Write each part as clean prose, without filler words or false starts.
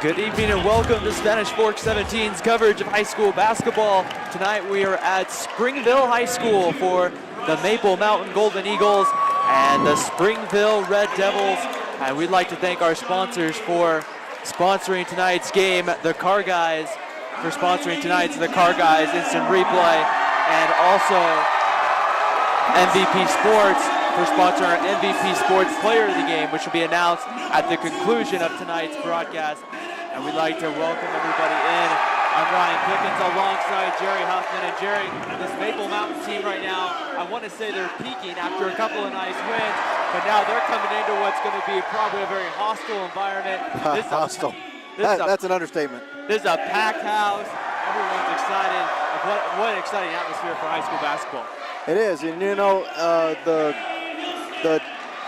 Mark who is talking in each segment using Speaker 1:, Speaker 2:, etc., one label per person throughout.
Speaker 1: Good evening and welcome to Spanish Fork 17's coverage of high school basketball. Tonight we are at Springville High School for the Maple Mountain Golden Eagles and the Springville Red Devils. And we'd like to thank our sponsors for sponsoring tonight's game, the Car Guys, for sponsoring tonight's The Car Guys Instant Replay, and also MVP Sports for sponsoring our MVP Sports Player of the Game, which will be announced at the conclusion of tonight's broadcast. And we'd like to welcome everybody in. I'm Ryan Pickens alongside Jerry Huffman. And Jerry, this Maple Mountain team right now, I want to say they're peaking after a couple of nice wins, but now they're coming into what's going to be probably a very hostile environment.
Speaker 2: Hostile. That's an understatement.
Speaker 1: This is a packed house. Everyone's excited. What an exciting atmosphere for high school basketball.
Speaker 2: It is, and you know, the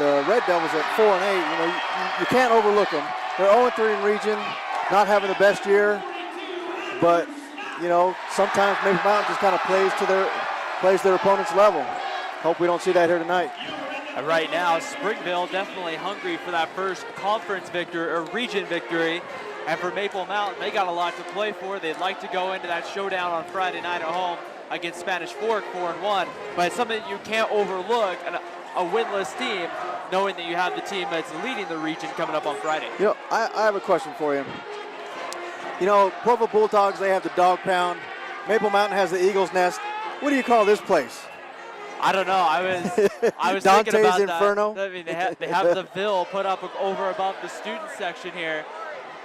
Speaker 2: Red Devils at 4-8. You know, you can't overlook them. They're 0-3 in region, not having the best year, but you know, sometimes Maple Mountain just kind of plays their opponent's level. Hope we don't see that here tonight.
Speaker 1: And right now, Springville definitely hungry for that first conference victory or region victory. And for Maple Mountain, they got a lot to play for. They'd like to go into that showdown on Friday night at home against Spanish Fork 4-1, but it's something that you can't overlook, a winless team, knowing that you have the team that's leading the region coming up on Friday.
Speaker 2: You know, I have a question for you. You know, Provo Bulldogs, they have the dog pound. Maple Mountain has the Eagle's Nest. What do you call this place?
Speaker 1: I don't know. I was
Speaker 2: Dante's
Speaker 1: thinking about
Speaker 2: Inferno?
Speaker 1: that. I mean, they have the Ville put up over above the student section here,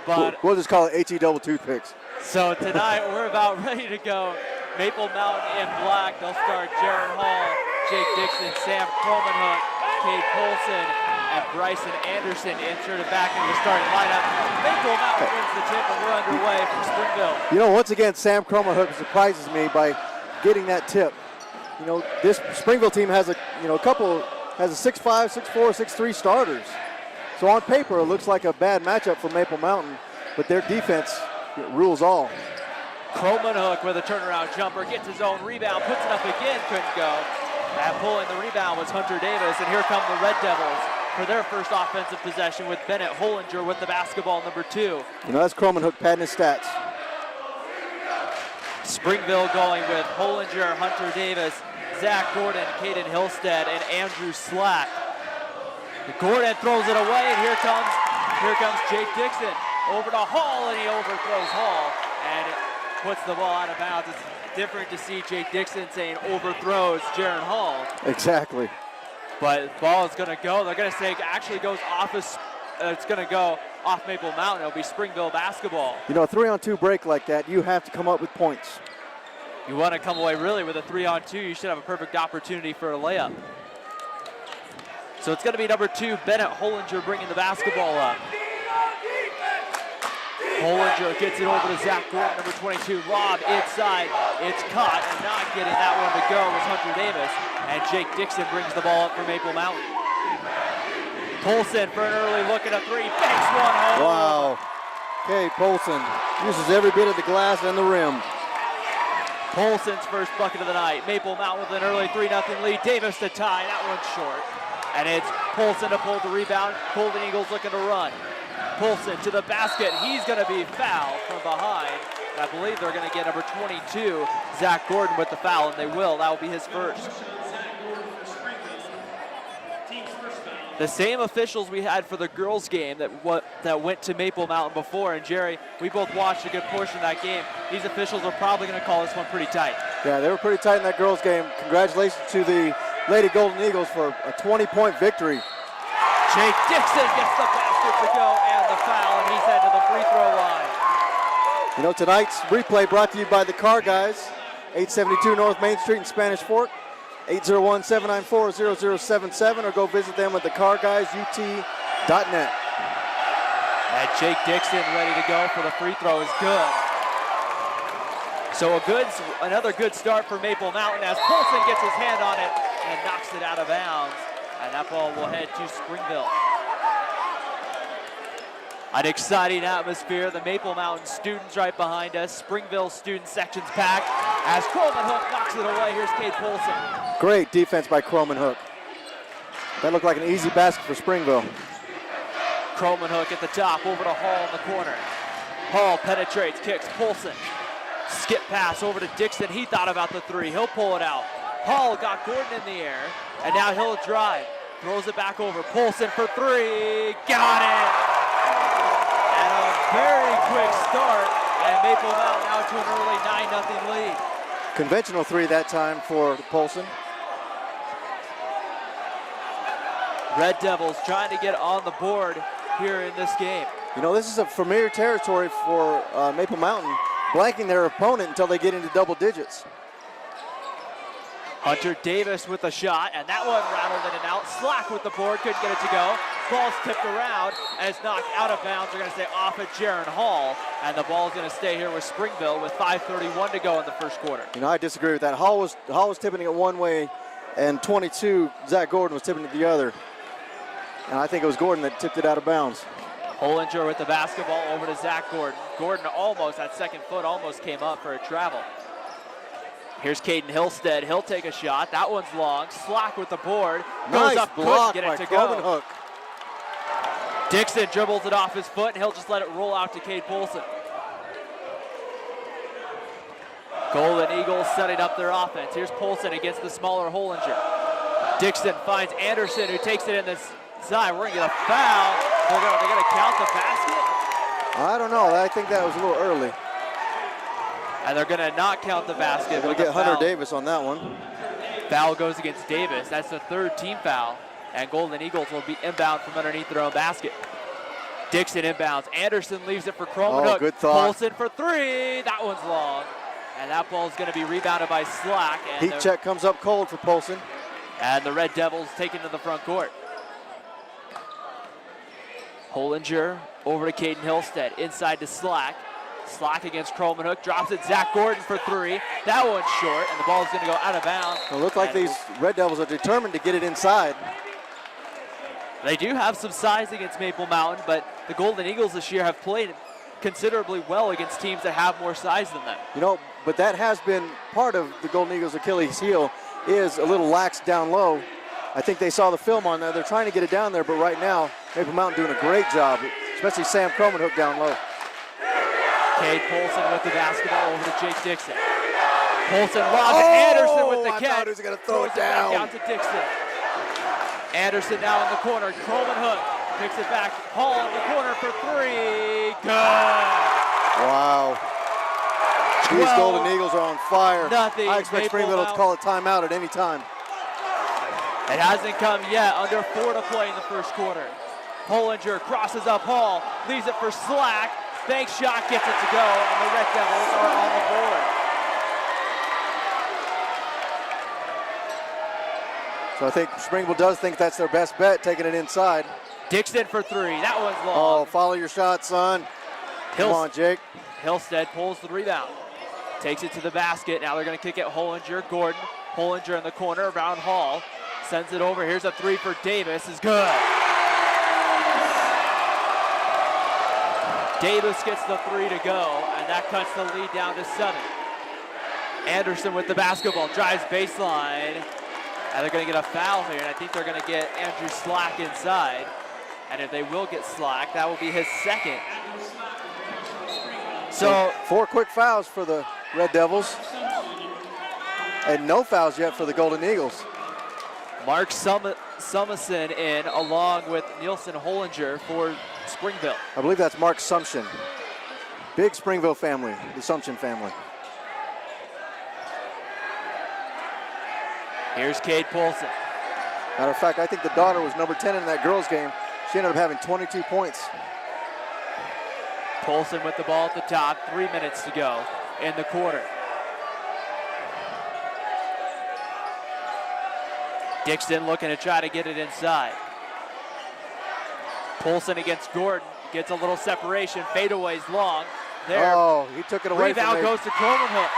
Speaker 1: but
Speaker 2: we'll just call it HE double toothpicks.
Speaker 1: So tonight we're about ready to go. Maple Mountain in black. They'll start Jaron Hall, Jake Dixon, Sam Cromanhook, Cade Polson, and Bryson Anderson enter the back in the starting lineup. Maple Mountain wins the tip, and we're underway from Springville.
Speaker 2: You know, once again, Sam Cromanhook surprises me by getting that tip. You know, this Springville team has a 6'5", 6'4", 6'3" starters. So on paper, it looks like a bad matchup for Maple Mountain, but their defense rules all.
Speaker 1: Cromanhook with a turnaround jumper, gets his own rebound, puts it up again, couldn't go. And pulling the rebound was Hunter Davis, and here come the Red Devils for their first offensive possession with Bennett Hollinger with the basketball, number 2.
Speaker 2: You know, that's Cromanhook padding his stats.
Speaker 1: Springville going with Hollinger, Hunter Davis, Zach Gordon, Caden Hillstead, and Andrew Slack. Gordon throws it away, and here comes Jake Dixon over to Hall, and he overthrows Hall, and it puts the ball out of bounds. It's different to see Jake Dixon saying overthrows Jaron Hall.
Speaker 2: Exactly.
Speaker 1: But the ball is going to go. They're going to say it actually goes off. It's going to go off Maple Mountain. It'll be Springville basketball.
Speaker 2: You know, a 3-on-2 break like that, you have to come up with points.
Speaker 1: You want to come away really with a 3-on-2. You should have a perfect opportunity for a layup. So it's going to be number 2, Bennett Hollinger, bringing the basketball up. Hollinger gets it over to Zach Gordon, number 22. Lob inside. It's caught, and not getting that one to go was Hunter Davis. And Jake Dixon brings the ball up for Maple Mountain. Polson for an early look at a 3. Banks one home.
Speaker 2: Wow. Okay, Polson uses every bit of the glass and the rim.
Speaker 1: Polson's first bucket of the night. Maple Mountain with an early 3-0 lead. Davis to tie. That one's short. And it's Polson to pull the rebound. Golden Eagles looking to run. Polson to the basket. He's going to be fouled from behind. And I believe they're going to get number 22, Zach Gordon, with the foul, and they will. That will be his first. The same officials we had for the girls' game that went to Maple Mountain before. And Jerry, we both watched a good portion of that game. These officials are probably going to call this one pretty tight. Yeah,
Speaker 2: they were pretty tight in that girls' game. Congratulations to the Lady Golden Eagles for a 20-point victory.
Speaker 1: Jake Dixon gets the basket to go and the foul, and he's headed to the free throw line.
Speaker 2: You know, tonight's replay brought to you by the Car Guys, 872 North Main Street in Spanish Fork, 801-794-0077, or go visit them at thecarguysut.net.
Speaker 1: And Jake Dixon ready to go for the free throw is good. So another good start for Maple Mountain as Polson gets his hand on it and knocks it out of bounds. And that ball will head to Springville. An exciting atmosphere. The Maple Mountain students right behind us. Springville student section's packed as Cromanhook knocks it away. Here's Cade Polson.
Speaker 2: Great defense by Cromanhook. That looked like an easy basket for Springville.
Speaker 1: Cromanhook at the top, over to Hall in the corner. Hall penetrates, kicks, Polson. Skip pass over to Dixon. He thought about the three. He'll pull it out. Hall got Gordon in the air, and now he'll drive. Throws it back over. Polson for three. Got it! And a very quick start, and Maple Mountain out to an early 9-0 lead.
Speaker 2: Conventional three that time for Polson.
Speaker 1: Red Devils trying to get on the board here in this game.
Speaker 2: You know, this is a familiar territory for Maple Mountain, blanking their opponent until they get into double digits.
Speaker 1: Hunter Davis with a shot, and that one rattled in and out. Slack with the board, couldn't get it to go. Ball's tipped around, and it's knocked out of bounds. They're going to stay off at Jaron Hall, and the ball's going to stay here with Springville with 5:31 to go in the first quarter.
Speaker 2: You know, I disagree with that. Hall was tipping it one way, and 22, Zach Gordon was tipping it the other. And I think it was Gordon that tipped it out of bounds.
Speaker 1: Hollinger with the basketball over to Zach Gordon. Gordon almost, that second foot almost came up for a travel. Here's Caden Hillstead. He'll take a shot. That one's long. Slack with the board. Goes
Speaker 2: Nice
Speaker 1: up,
Speaker 2: block
Speaker 1: couldn't get
Speaker 2: by
Speaker 1: it to go.
Speaker 2: Croman Hook.
Speaker 1: Dixon dribbles it off his foot, and he'll just let it roll out to Cade Polson. Golden Eagles setting up their offense. Here's Polson against the smaller Hollinger. Dixon finds Anderson, who takes it in the side. We're going to get a foul. They're going to count the basket?
Speaker 2: I don't know. I think that was a little early.
Speaker 1: And they're going to not count the basket.
Speaker 2: They're going to get Hunter Davis on that one.
Speaker 1: Foul goes against Davis. That's the third team foul. And Golden Eagles will be inbound from underneath their own basket. Dixon inbounds. Anderson leaves it for Croman Hook.
Speaker 2: Good thought.
Speaker 1: Polson for three. That one's long. And that ball is going to be rebounded by Slack. And
Speaker 2: Heat check comes up cold for Polson.
Speaker 1: And the Red Devils take it to the front court. Hollinger over to Caden Hillstead. Inside to Slack. Slack against Croman Hook. Drops it. Zach Gordon for three. That one's short. And the ball is going to go out of bounds.
Speaker 2: It looks like these Red Devils are determined to get it inside.
Speaker 1: They do have some size against Maple Mountain, but the Golden Eagles this year have played considerably well against teams that have more size than them.
Speaker 2: You know, but that has been part of the Golden Eagles' Achilles heel, is a little lax down low. I think they saw the film on there. They're trying to get it down there, but right now, Maple Mountain doing a great job, especially Sam Croman Hook down low.
Speaker 1: Cade Polson with the basketball over to Jake Dixon. Polson lobs it. Anderson with the catch.
Speaker 2: I thought he was going to throw it
Speaker 1: Back
Speaker 2: down.
Speaker 1: out to Dixon. Anderson now in the corner. Croman Hook picks it back. Hall in the corner for three. Good.
Speaker 2: Wow. These Golden Eagles are on fire.
Speaker 1: Nothing.
Speaker 2: I expect Springville to call a timeout at any time.
Speaker 1: It hasn't come yet. Under 4 to play in the first quarter. Hollinger crosses up Hall. Leaves it for Slack. Bank shot gets it to go, and the Red Devils are on the board.
Speaker 2: So I think Springville does think that's their best bet, taking it inside.
Speaker 1: Dixon for three. That one's long.
Speaker 2: Oh, follow your shot, son. Come on, Jake.
Speaker 1: Hillstead pulls the rebound. Takes it to the basket. Now they're going to kick it Hollinger. Gordon. Hollinger in the corner around Hall. Sends it over. Here's a three for Davis. Is good. Davis gets the three to go, and that cuts the lead down to 7. Anderson with the basketball. Drives baseline. And they're going to get a foul here, and I think they're going to get Andrew Slack inside. And if they will get Slack, that will be his second. So
Speaker 2: 4 quick fouls for the Red Devils. And no fouls yet for the Golden Eagles.
Speaker 1: Mark Summerson in along with Nielsen Hollinger for Springville.
Speaker 2: I believe that's Mark Sumption. Big Springville family, the Sumption family.
Speaker 1: Here's Cade Polson.
Speaker 2: Matter of fact, I think the daughter was number 10 in that girls game. She ended up having 22 points.
Speaker 1: Polson with the ball at the top. 3 minutes to go in the quarter. Dixon looking to try to get it inside. Polson against Gordon. Gets a little separation. Fadeaway's long. There.
Speaker 2: Oh, he took it away from
Speaker 1: Rebound
Speaker 2: me.
Speaker 1: goes to Croman Hook.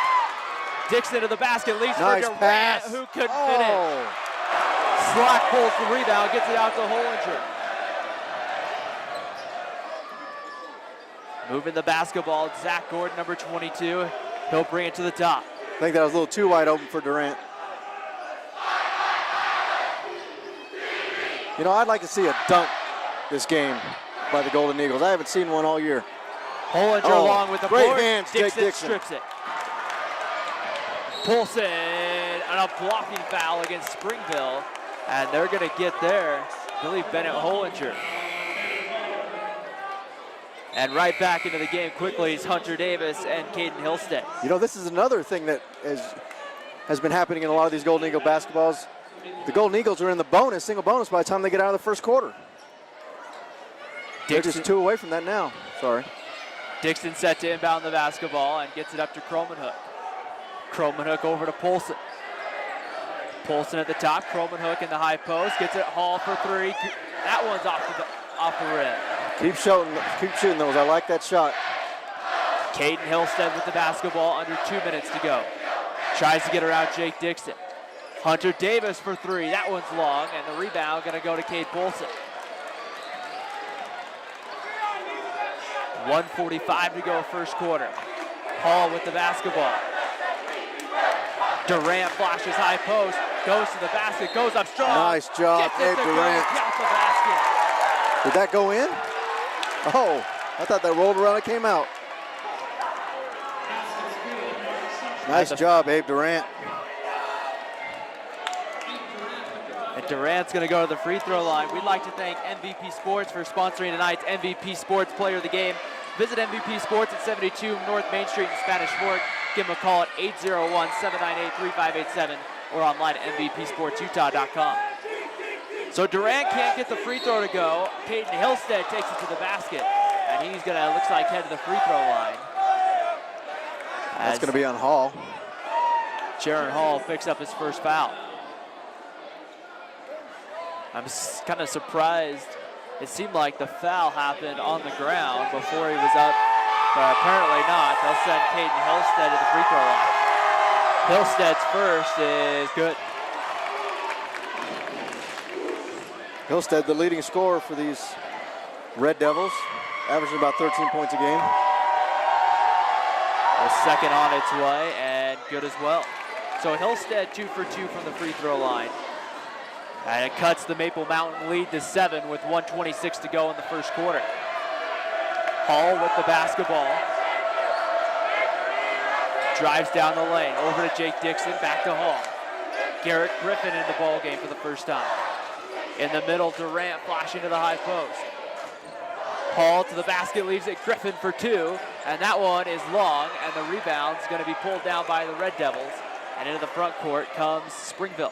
Speaker 1: Dixon to the basket. Leads
Speaker 2: Nice
Speaker 1: for Durant,
Speaker 2: pass.
Speaker 1: who couldn't fit in. Slack pulls the rebound. Gets it out to Hollinger. Moving the basketball. Zach Gordon, number 22. He'll bring it to the top.
Speaker 2: I think that was a little too wide open for Durant. You know, I'd like to see a dunk this game by the Golden Eagles. I haven't seen one all year.
Speaker 1: Hollinger along with the
Speaker 2: great
Speaker 1: board.
Speaker 2: hands, Jake Dixon.
Speaker 1: Strips it. Polson and a blocking foul against Springville. And they're going to get there. I believe Bennett Hollinger. And right back into the game quickly is Hunter Davis and Caden Hillstead.
Speaker 2: You know, this is another thing that has been happening in a lot of these Golden Eagle basketballs. The Golden Eagles are in the bonus, single bonus, by the time they get out of the first quarter. They're just 2 away from that now. Sorry.
Speaker 1: Dixon set to inbound the basketball and gets it up to Cromanhook. Cromanhook over to Polson. Polson at the top, Cromanhook in the high post, gets it Hall for 3. That one's off the rim.
Speaker 2: Keep shooting those. I like that shot.
Speaker 1: Caden Hillstead with the basketball, under 2 minutes to go. Tries to get around Jake Dixon. Hunter Davis for 3. That one's long, and the rebound going to go to Cade Polson. 1:45 to go first quarter. Hall with the basketball. Durant flashes high post, goes to the basket, goes up strong.
Speaker 2: Nice job, Abe Durant.
Speaker 1: Count the basket.
Speaker 2: Did that go in? Oh, I thought that rolled around and came out. Nice job, Abe Durant.
Speaker 1: And Durant's going to go to the free throw line. We'd like to thank MVP Sports for sponsoring tonight's MVP Sports Player of the Game. Visit MVP Sports at 72 North Main Street in Spanish Fork. Give them a call at 801-798-3587 or online at mvpsportsutah.com. So Durant can't get the free throw to go. Caden Hillstead takes it to the basket, and he's going to, looks like, head to the free throw line.
Speaker 2: That's going to be on Hall.
Speaker 1: Jaron Hall picks up his first foul. I'm kind of surprised. It seemed like the foul happened on the ground before he was up, but apparently not. They'll send Caden Hillstead to the free throw line. Hillstead's first is good.
Speaker 2: Hillstead, the leading scorer for these Red Devils, averaging about 13 points a game.
Speaker 1: A second on its way, and good as well. So Hillstead 2 for 2 from the free throw line. And it cuts the Maple Mountain lead to 7 with 1:26 to go in the first quarter. Hall with the basketball. Drives down the lane, over to Jake Dixon, back to Hall. Garrett Griffin in the ball game for the first time. In the middle, Durant flashing to the high post. Hall to the basket, leaves it Griffin for 2, and that one is long, and the rebound's going to be pulled down by the Red Devils. And into the front court comes Springville.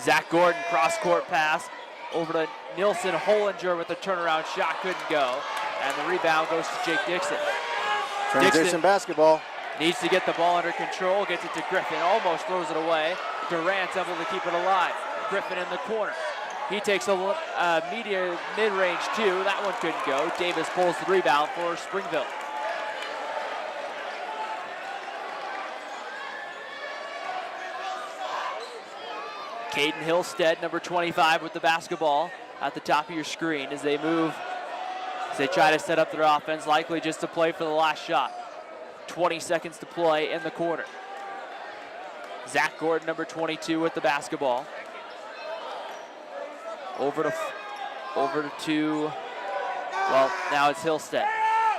Speaker 1: Zach Gordon, cross-court pass over to Nilson Hollinger with a turnaround shot, couldn't go. And the rebound goes to Jake Dixon.
Speaker 2: Transition basketball.
Speaker 1: Needs to get the ball under control, gets it to Griffin, almost throws it away. Durant's able to keep it alive. Griffin in the corner. He takes a mid-range 2, that one couldn't go. Davis pulls the rebound for Springville. Caden Hillstead, number 25, with the basketball at the top of your screen as they move, as they try to set up their offense, likely just to play for the last shot. 20 seconds to play in the quarter. Zach Gordon, number 22, with the basketball. Over to, well, now it's Hillstead.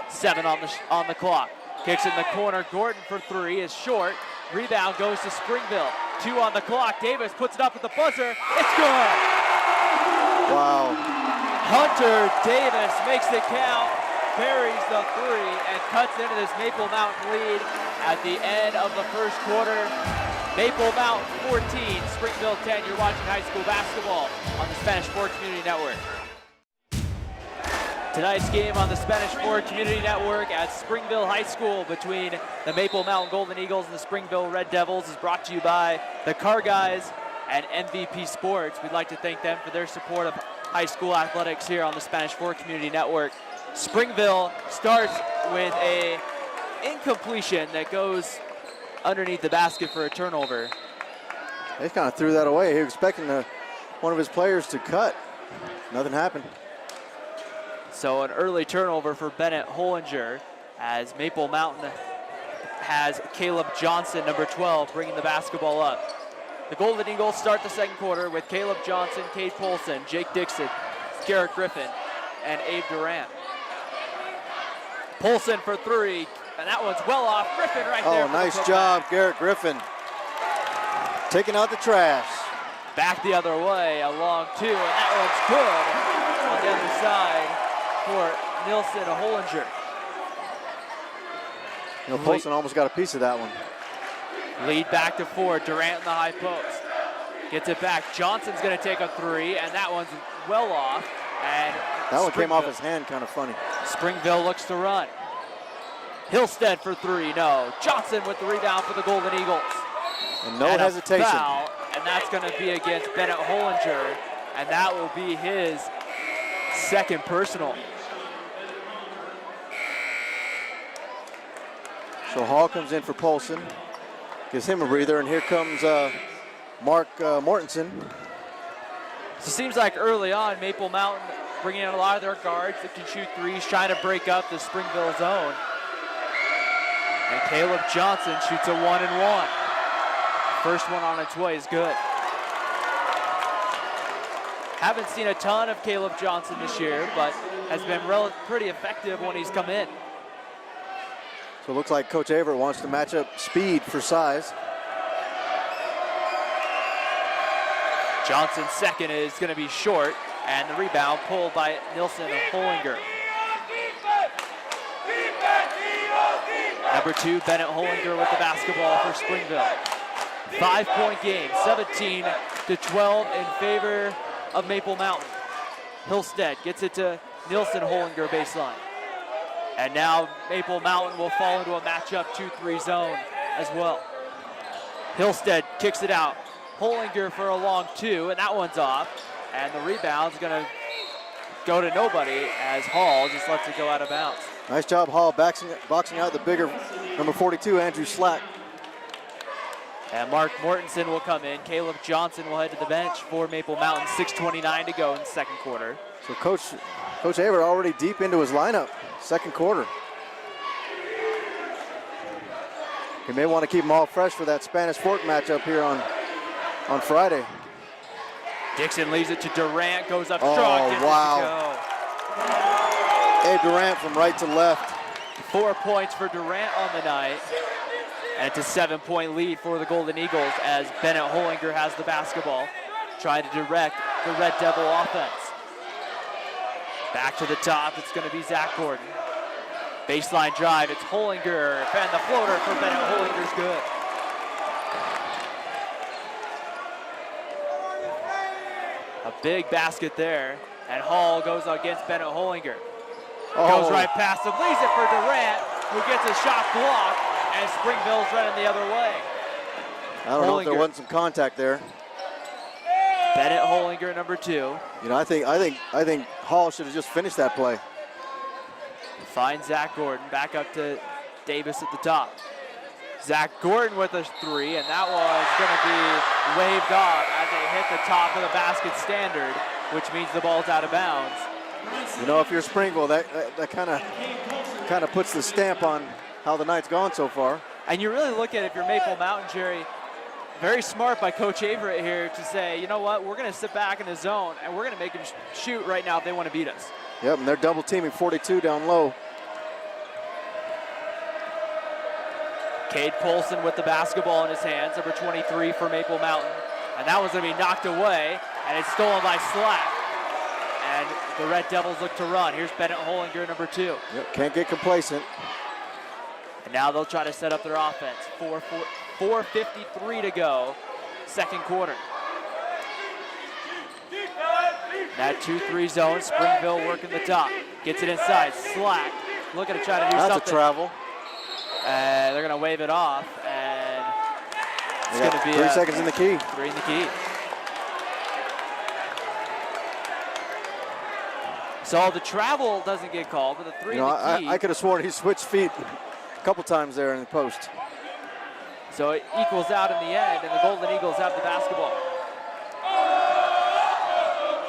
Speaker 1: 7 on the clock. Kicks in the corner. Gordon for 3 is short. Rebound goes to Springville. 2 on the clock. Davis puts it up at the buzzer. It's good.
Speaker 2: Wow.
Speaker 1: Hunter Davis makes it count, buries the 3, and cuts into this Maple Mountain lead at the end of the first quarter. Maple Mountain 14, Springville 10. You're watching high school basketball on the Spanish Fork Community Network. Tonight's game on the Spanish Fork Community Network at Springville High School between the Maple Mountain Golden Eagles and the Springville Red Devils is brought to you by the Car Guys and MVP Sports. We'd like to thank them for their support of high school athletics here on the Spanish Fork Community Network. Springville starts with a incompletion that goes underneath the basket for a turnover.
Speaker 2: They kind of threw that away. He was expecting one of his players to cut. Nothing happened.
Speaker 1: So an early turnover for Bennett Hollinger as Maple Mountain has Caleb Johnson, number 12, bringing the basketball up. The Golden Eagles start the second quarter with Caleb Johnson, Cade Polson, Jake Dixon, Garrett Griffin, and Abe Durant. Polson for three, and that one's well off. Griffin right there.
Speaker 2: Oh, nice job, Garrett Griffin. Taking out the trash.
Speaker 1: Back the other way, a long two, and that one's good on the other side for Nilsson Hollinger.
Speaker 2: You know, Polson almost got a piece of that one.
Speaker 1: Lead back to 4, Durant in the high post. Gets it back, Johnson's gonna take a three, and that one's well off. And
Speaker 2: that one came off his hand, kind of funny.
Speaker 1: Springville looks to run. Hillstead for three, no. Johnson with the rebound for the Golden Eagles.
Speaker 2: And no hesitation.
Speaker 1: Foul, and that's gonna be against Bennett Hollinger, and that will be his second personal.
Speaker 2: So Hall comes in for Polson, gives him a breather, and here comes Mark Mortensen.
Speaker 1: So it seems like early on, Maple Mountain bringing in a lot of their guards that can shoot threes, trying to break up the Springville zone. And Caleb Johnson shoots a 1-and-1. First one on its way is good. Haven't seen a ton of Caleb Johnson this year, but has been pretty effective when he's come in.
Speaker 2: So it looks like Coach Averitt wants to match up speed for size.
Speaker 1: Johnson's second is going to be short, and the rebound pulled by Nilsson Hollinger. Number 2, Bennett Hollinger with the basketball for Springville. 5-point game, 17-12 in favor of Maple Mountain. Hillstead gets it to Nilsson Hollinger baseline. And now Maple Mountain will fall into a matchup 2-3 zone as well. Hillstead kicks it out. Hollinger for a long two, and that one's off. And the rebound's gonna go to nobody as Hall just lets it go out of bounds.
Speaker 2: Nice job, Hall, boxing out the bigger number 42, Andrew Slack.
Speaker 1: And Mark Mortensen will come in. Caleb Johnson will head to the bench for Maple Mountain. 6:29 to go in the second quarter.
Speaker 2: So Coach Averitt already deep into his lineup, second quarter. He may want to keep them all fresh for that Spanish Fork matchup here on Friday.
Speaker 1: Dixon leaves it to Durant, goes up
Speaker 2: Oh,
Speaker 1: strong.
Speaker 2: wow. Abe Durant from right to left.
Speaker 1: 4 points for Durant on the night. And it's a 7-point lead for the Golden Eagles as Bennett Hollinger has the basketball, trying to direct the Red Devil offense. Back to the top, it's gonna be Zach Gordon. Baseline drive, it's Hollinger, and the floater for Bennett Hollinger's good. A big basket there, and Hall goes against Bennett Hollinger. Goes right past him, leaves it for Durant, who gets a shot blocked, and Springville's running the other way.
Speaker 2: I don't know if there wasn't some contact there.
Speaker 1: Bennett Hollinger, number 2.
Speaker 2: You know, I think Hall should have just finished that play.
Speaker 1: Finds Zach Gordon, back up to Davis at the top. Zach Gordon with a 3, and that one's gonna be waved off as it hit the top of the basket standard, which means the ball's out of bounds.
Speaker 2: You know, if you're Springville, that kind of puts the stamp on how the night's gone so far.
Speaker 1: And you really look at it, if you're Maple Mountain, Jerry, very smart by Coach Averitt here to say, you know what, we're gonna sit back in the zone and we're gonna make them shoot right now if they want to beat us.
Speaker 2: Yep, and they're double teaming 42 down low.
Speaker 1: Cade Polson with the basketball in his hands, number 23 for Maple Mountain. And that one's gonna be knocked away, and it's stolen by Slack. And the Red Devils look to run. Here's Bennett Hollinger, number 2.
Speaker 2: Yep, can't get complacent.
Speaker 1: And now they'll try to set up their offense. 4:53 to go, second quarter. That 2-3 zone, Springville working the top. Gets it inside, Slack looking to try to do something.
Speaker 2: That's a travel.
Speaker 1: They're gonna wave it off, and it's gonna be
Speaker 2: 3 seconds in the key.
Speaker 1: 3 in the key. So the travel doesn't get called, but the 3 in the key.
Speaker 2: I could have sworn he switched feet a couple times there in the post.
Speaker 1: So it equals out in the end, and the Golden Eagles have the basketball.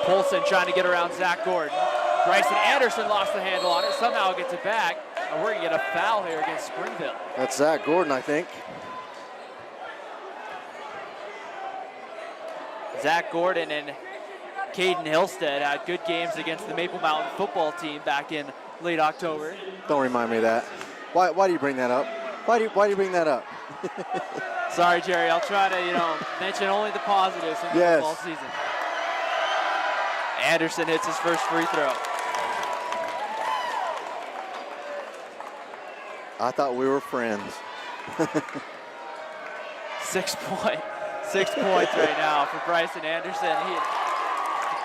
Speaker 1: Polson trying to get around Zach Gordon. Bryson Anderson lost the handle on it, somehow gets it back, and we're gonna get a foul here against Springville.
Speaker 2: That's Zach Gordon, I think.
Speaker 1: Zach Gordon and Caden Hillstead had good games against the Maple Mountain football team back in late October.
Speaker 2: Don't remind me of that. Why do you bring that up? Why do you bring that up?
Speaker 1: Sorry, Jerry. I'll try to, mention only the positives in the football season. Anderson hits his first free throw.
Speaker 2: I thought we were friends.
Speaker 1: 6 points right now for Bryson Anderson.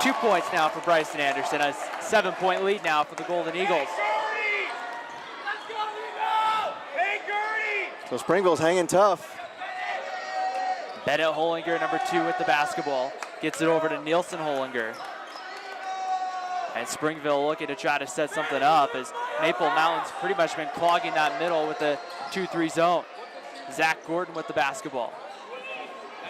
Speaker 1: 2 points now for Bryson Anderson. A 7-point lead now for the Golden Eagles.
Speaker 2: So Springville's hanging tough.
Speaker 1: Bennett Hollinger, number 2 with the basketball. Gets it over to Nielsen Hollinger. And Springville looking to try to set something up as Maple Mountain's pretty much been clogging that middle with the 2-3 zone. Zach Gordon with the basketball.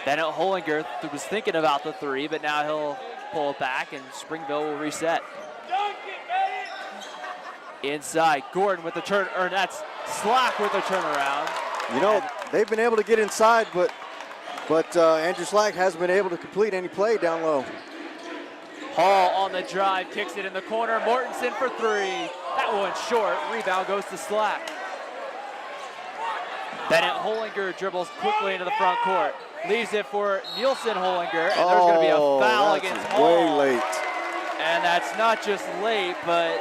Speaker 1: Bennett Hollinger was thinking about the 3, but now he'll pull it back and Springville will reset. Inside, Gordon with the turn, or that's Slack with the turnaround.
Speaker 2: They've been able to get inside, but Andrew Slack hasn't been able to complete any play down low.
Speaker 1: Hall on the drive, kicks it in the corner. Mortensen for 3. That one's short. Rebound goes to Slack. Bennett Hollinger dribbles quickly into the front court. Leaves it for Nielsen Hollinger, and there's going to be a foul against Hall.
Speaker 2: Way late.
Speaker 1: And that's not just late, but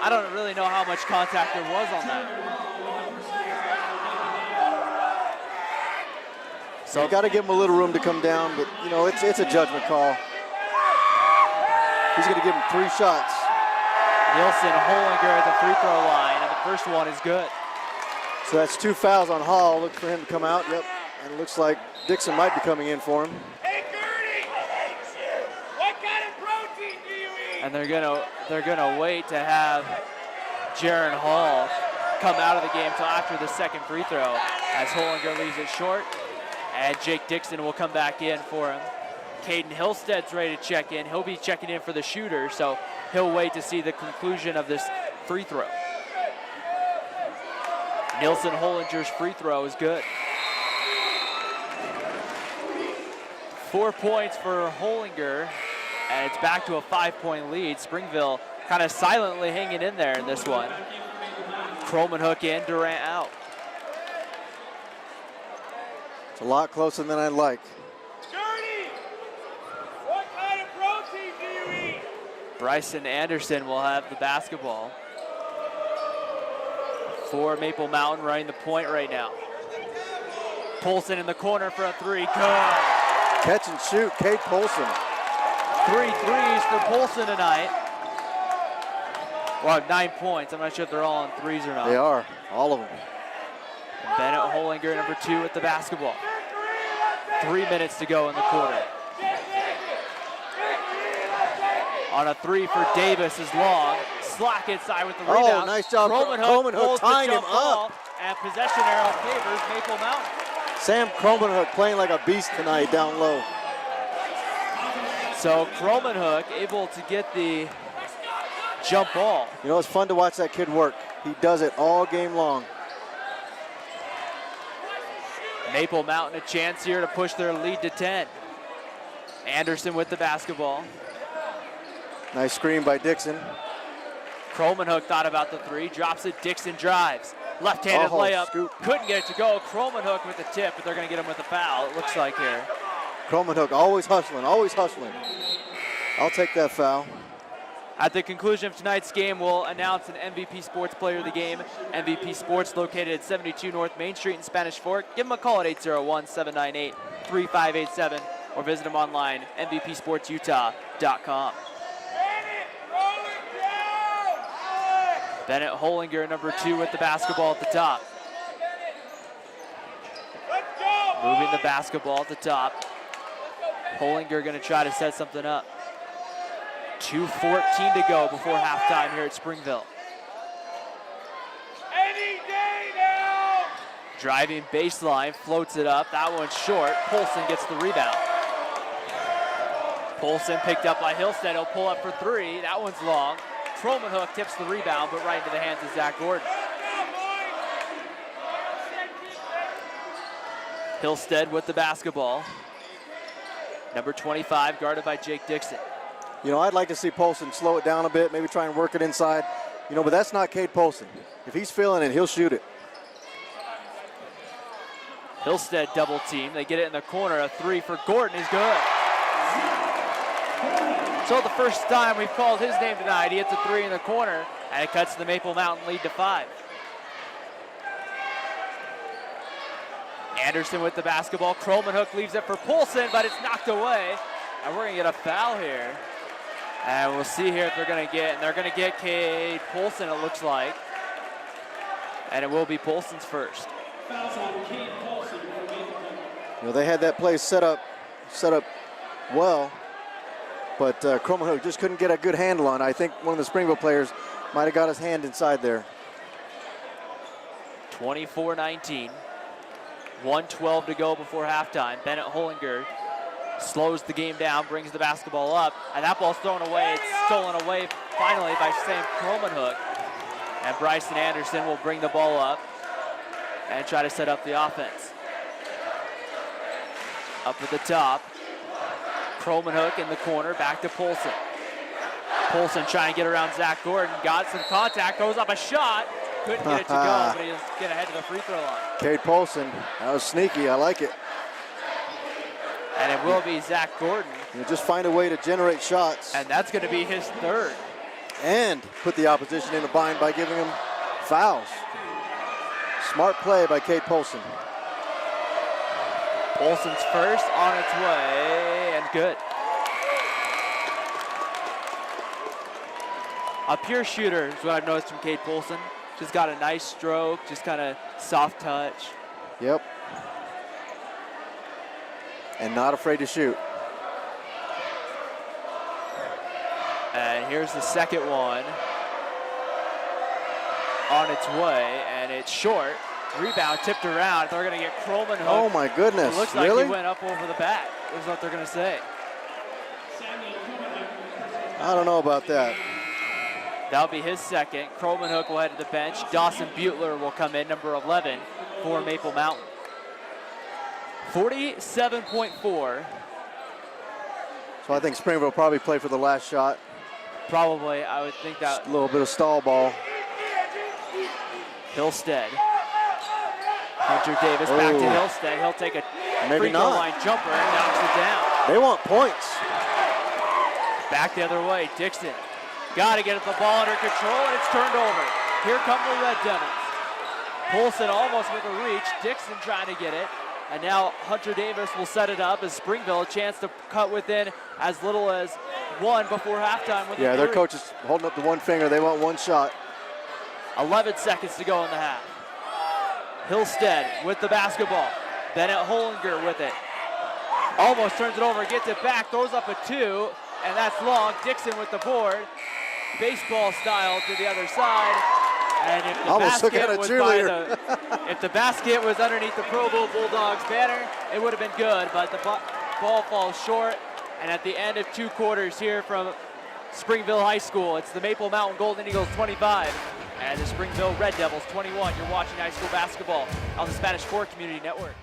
Speaker 1: I don't really know how much contact there was on that.
Speaker 2: So you got to give him a little room to come down, but it's a judgment call. He's going to give him 3 shots.
Speaker 1: Nielsen Hollinger at the free throw line, and the first one is good.
Speaker 2: So that's 2 fouls on Hall. Look for him to come out. Yep. And it looks like Dixon might be coming in for him.
Speaker 3: Hey, Gertie! What kind of protein do you eat?
Speaker 1: And they're gonna wait to have Jaron Hall come out of the game till after the second free throw, as Hollinger leaves it short, and Jake Dixon will come back in for him. Caden Hillstead's ready to check in. He'll be checking in for the shooter, so he'll wait to see the conclusion of this free throw. Nielsen Hollinger's free throw is good. 4 points for Hollinger, and it's back to a 5-point lead. Springville kind of silently hanging in there in this one. Kromenhoek in, Durant out.
Speaker 2: It's a lot closer than I'd like.
Speaker 3: Gertie! What kind of protein do you eat?
Speaker 1: Bryson Anderson will have the basketball. For Maple Mountain running the point right now. Polson in the corner for a 3, good.
Speaker 2: Catch and shoot, Cade Polson.
Speaker 1: 3 threes for Polson tonight. Well, 9 points. I'm not sure if they're all on 3s or not.
Speaker 2: They are, all of them.
Speaker 1: And Bennett Hollinger, number 2 with the basketball. 3 minutes to go in the quarter. On a 3 for Davis is long. Slack inside with the rebound.
Speaker 2: Oh, nice job.
Speaker 1: Kromenhoek
Speaker 2: tying him up.
Speaker 1: And possession arrow favors Maple Mountain.
Speaker 2: Sam Kromenhoek playing like a beast tonight down low.
Speaker 1: So Kromenhoek able to get the jump ball.
Speaker 2: It's fun to watch that kid work. He does it all game long.
Speaker 1: Maple Mountain a chance here to push their lead to 10. Anderson with the basketball.
Speaker 2: Nice screen by Dixon.
Speaker 1: Kromenhoek thought about the 3, drops it, Dixon drives. Left-handed layup,
Speaker 2: scoop.
Speaker 1: Couldn't get it to go. Kromenhoek with the tip, but they're gonna get him with a foul, it looks like here.
Speaker 2: Kromenhoek always hustling, always hustling. I'll take that foul.
Speaker 1: At the conclusion of tonight's game, we'll announce an MVP Sports Player of the Game. MVP Sports located at 72 North Main Street in Spanish Fork. Give them a call at 801-798-3587 or visit them online, mvpsportsutah.com. Bennett Hollinger, number 2 with the basketball at the top. Moving the basketball at the top. Hollinger going to try to set something up. 2:14 to go before halftime here at Springville.
Speaker 3: Any day now!
Speaker 1: Driving baseline, floats it up. That one's short. Polson gets the rebound. Polson picked up by Hillstead. He'll pull up for 3. That one's long. Kromenhoek tips the rebound, but right into the hands of Zach Gordon. Hillstead with the basketball. Number 25, guarded by Jake Dixon.
Speaker 2: I'd like to see Polson slow it down a bit, maybe try and work it inside. You know, but that's not Cade Polson. If he's feeling it, he'll shoot it.
Speaker 1: Hillstead double team. They get it in the corner. A three for Gordon is good. So the first time we've called his name tonight, he hits a three in the corner, and it cuts the Maple Mountain lead to 5. Anderson with the basketball. Kromenhoek leaves it for Polson, but it's knocked away. And we're going to get a foul here. And we'll see here if they're going to get, and they're going to get Cade Polson, it looks like. And it will be Polson's first.
Speaker 2: You know, they had that play set up well, but Kromenhoek just couldn't get a good handle on it. I think one of the Springville players might have got his hand inside there.
Speaker 1: 24-19. 1:12 to go before halftime. Bennett Hollinger slows the game down, brings the basketball up, and that ball's thrown away. It's stolen away finally by Sam Kromenhoek. And Bryson Anderson will bring the ball up and try to set up the offense. Up at the top. Kromenhoek in the corner, back to Polson. Polson trying to get around Zach Gordon. Got some contact, goes up a shot. Couldn't get it to go, but he'll get ahead to the free throw line.
Speaker 2: Cade Polson, that was sneaky, I like it.
Speaker 1: And it will be Zach Gordon.
Speaker 2: You just find a way to generate shots.
Speaker 1: And that's going to be his third.
Speaker 2: And put the opposition in a bind by giving him fouls. Smart play by Cade Polson.
Speaker 1: Polson's first on its way, and good. A pure shooter is what I've noticed from Cade Polson. Just got a nice stroke, just kind of soft touch.
Speaker 2: Yep. And not afraid to shoot.
Speaker 1: And here's the second one on its way, and it's short. Rebound tipped around. They're going to get Kromenhoek.
Speaker 2: Oh my goodness,
Speaker 1: It looks
Speaker 2: really?
Speaker 1: like he went up over the bat, is what they're going to say.
Speaker 2: I don't know about that.
Speaker 1: That'll be his second. Kromenhoek will head to the bench. Dawson Butler will come in, number 11 for Maple Mountain. 47.4.
Speaker 2: So I think Springville will probably play for the last shot.
Speaker 1: Probably, I would think that.
Speaker 2: Just a little bit of stall ball.
Speaker 1: Hillstead. Hunter Davis back to Hillstead. He'll take a free throw line jumper and knocks it down.
Speaker 2: They want points.
Speaker 1: Back the other way, Dixon. Got to get the ball under control, and it's turned over. Here come the Red Devils. Polson almost with a reach. Dixon trying to get it. And now Hunter Davis will set it up as Springville a chance to cut within as little as one before halftime.
Speaker 2: Yeah, their coach is holding up the one finger. They want one shot.
Speaker 1: 11 seconds to go in the half. Hillstead with the basketball. Bennett Hollinger with it. Almost turns it over, gets it back, throws up a two, and that's long. Dixon with the board. Baseball style to the other side. And if the basket was if the basket was underneath the Provo Bulldogs banner, it would have been good, but the ball falls short. And at the end of 2 quarters here from Springville High School, it's the Maple Mountain Golden Eagles 25 and the Springville Red Devils 21. You're watching high school basketball on the Spanish Fork Community Network.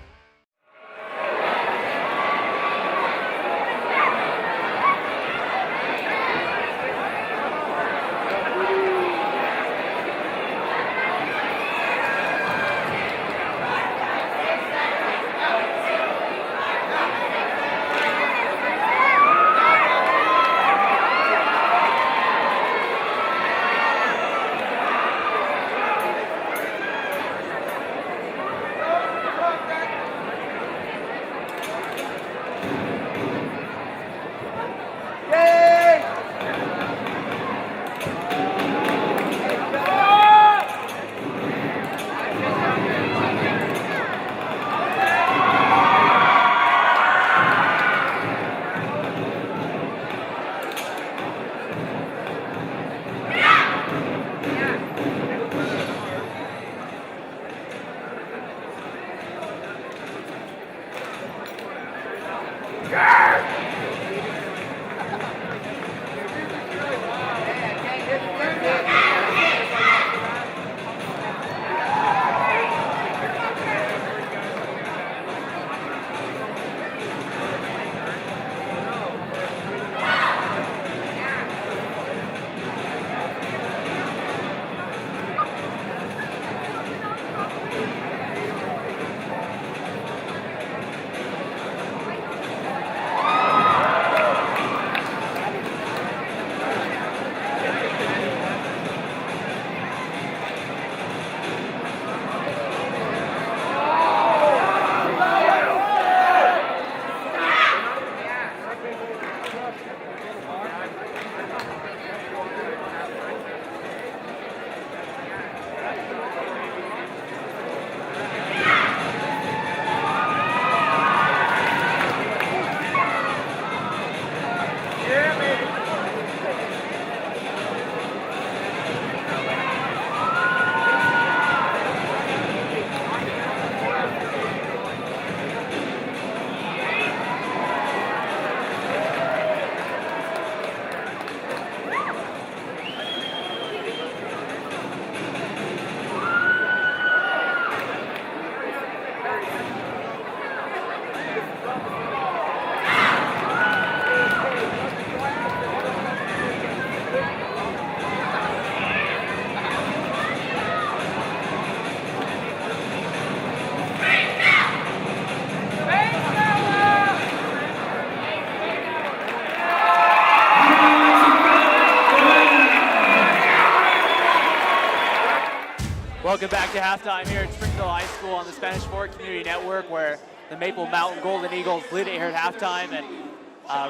Speaker 1: Welcome back to halftime here at Springville High School on the Spanish Fork Community Network, where the Maple Mountain Golden Eagles lead it here at halftime. And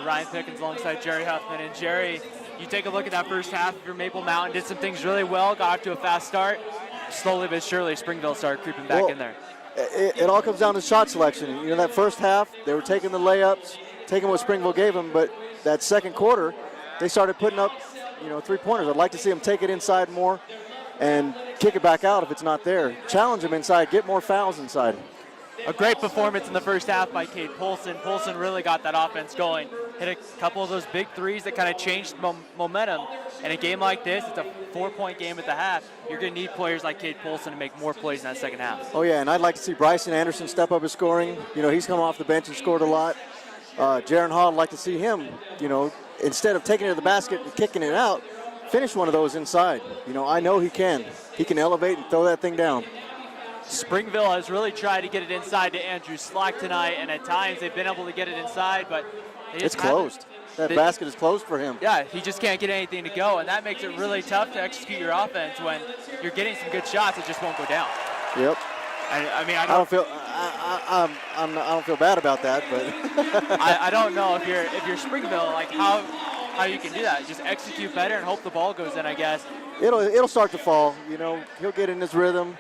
Speaker 1: Ryan Pickens alongside Jerry Huffman. And Jerry, you take a look at that first half of your Maple Mountain, did some things really well, got off to a fast start. Slowly but surely, Springville started creeping back in there.
Speaker 2: It all comes down to shot selection. You know, that first half, they were taking the layups, taking what Springville gave them, but that second quarter, they started putting up, you know, three-pointers. I'd like to see them take it inside more and kick it back out if it's not there. Challenge them inside, get more fouls inside.
Speaker 1: A great performance in the first half by Kate Polson. Polson really got that offense going. Hit a couple of those big threes that kind of changed momentum. In a game like this, it's a 4-point game at the half. You're going to need players like Kate Polson to make more plays in that second half.
Speaker 2: Oh, yeah, and I'd like to see Bryson Anderson step up his scoring. You know, he's come off the bench and scored a lot. Jaron Hall, I'd like to see him, you know, instead of taking it to the basket and kicking it out, finish one of those inside. You know, I know he can. He can elevate and throw that thing down.
Speaker 1: Springville has really tried to get it inside to Andrew Slack tonight, and at times they've been able to get it inside, but
Speaker 2: it's closed. That basket is closed for him.
Speaker 1: Yeah, he just can't get anything to go, and that makes it really tough to execute your offense when you're getting some good shots. It just won't go down.
Speaker 2: Yep.
Speaker 1: I
Speaker 2: don't feel bad about that, but
Speaker 1: I don't know if you're Springville, like how you can do that. Just execute better and hope the ball goes in, I guess.
Speaker 2: It'll start to fall. You know, he'll get in his rhythm.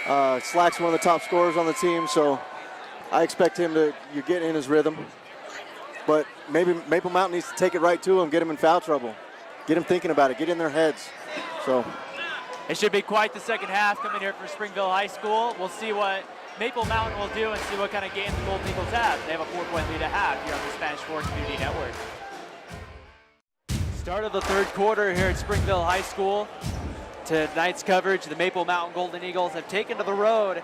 Speaker 2: Slack's one of the top scorers on the team, so I expect him to get in his rhythm. But maybe Maple Mountain needs to take it right to him, get him in foul trouble, get him thinking about it, get in their heads. So
Speaker 1: it should be quite the second half coming here for Springville High School. We'll see what Maple Mountain will do and see what kind of game the Golden Eagles have. They have a 4-point lead at half here on the Spanish Fork Community Network. Start of the third quarter here at Springville High School. Tonight's coverage, the Maple Mountain Golden Eagles have taken to the road.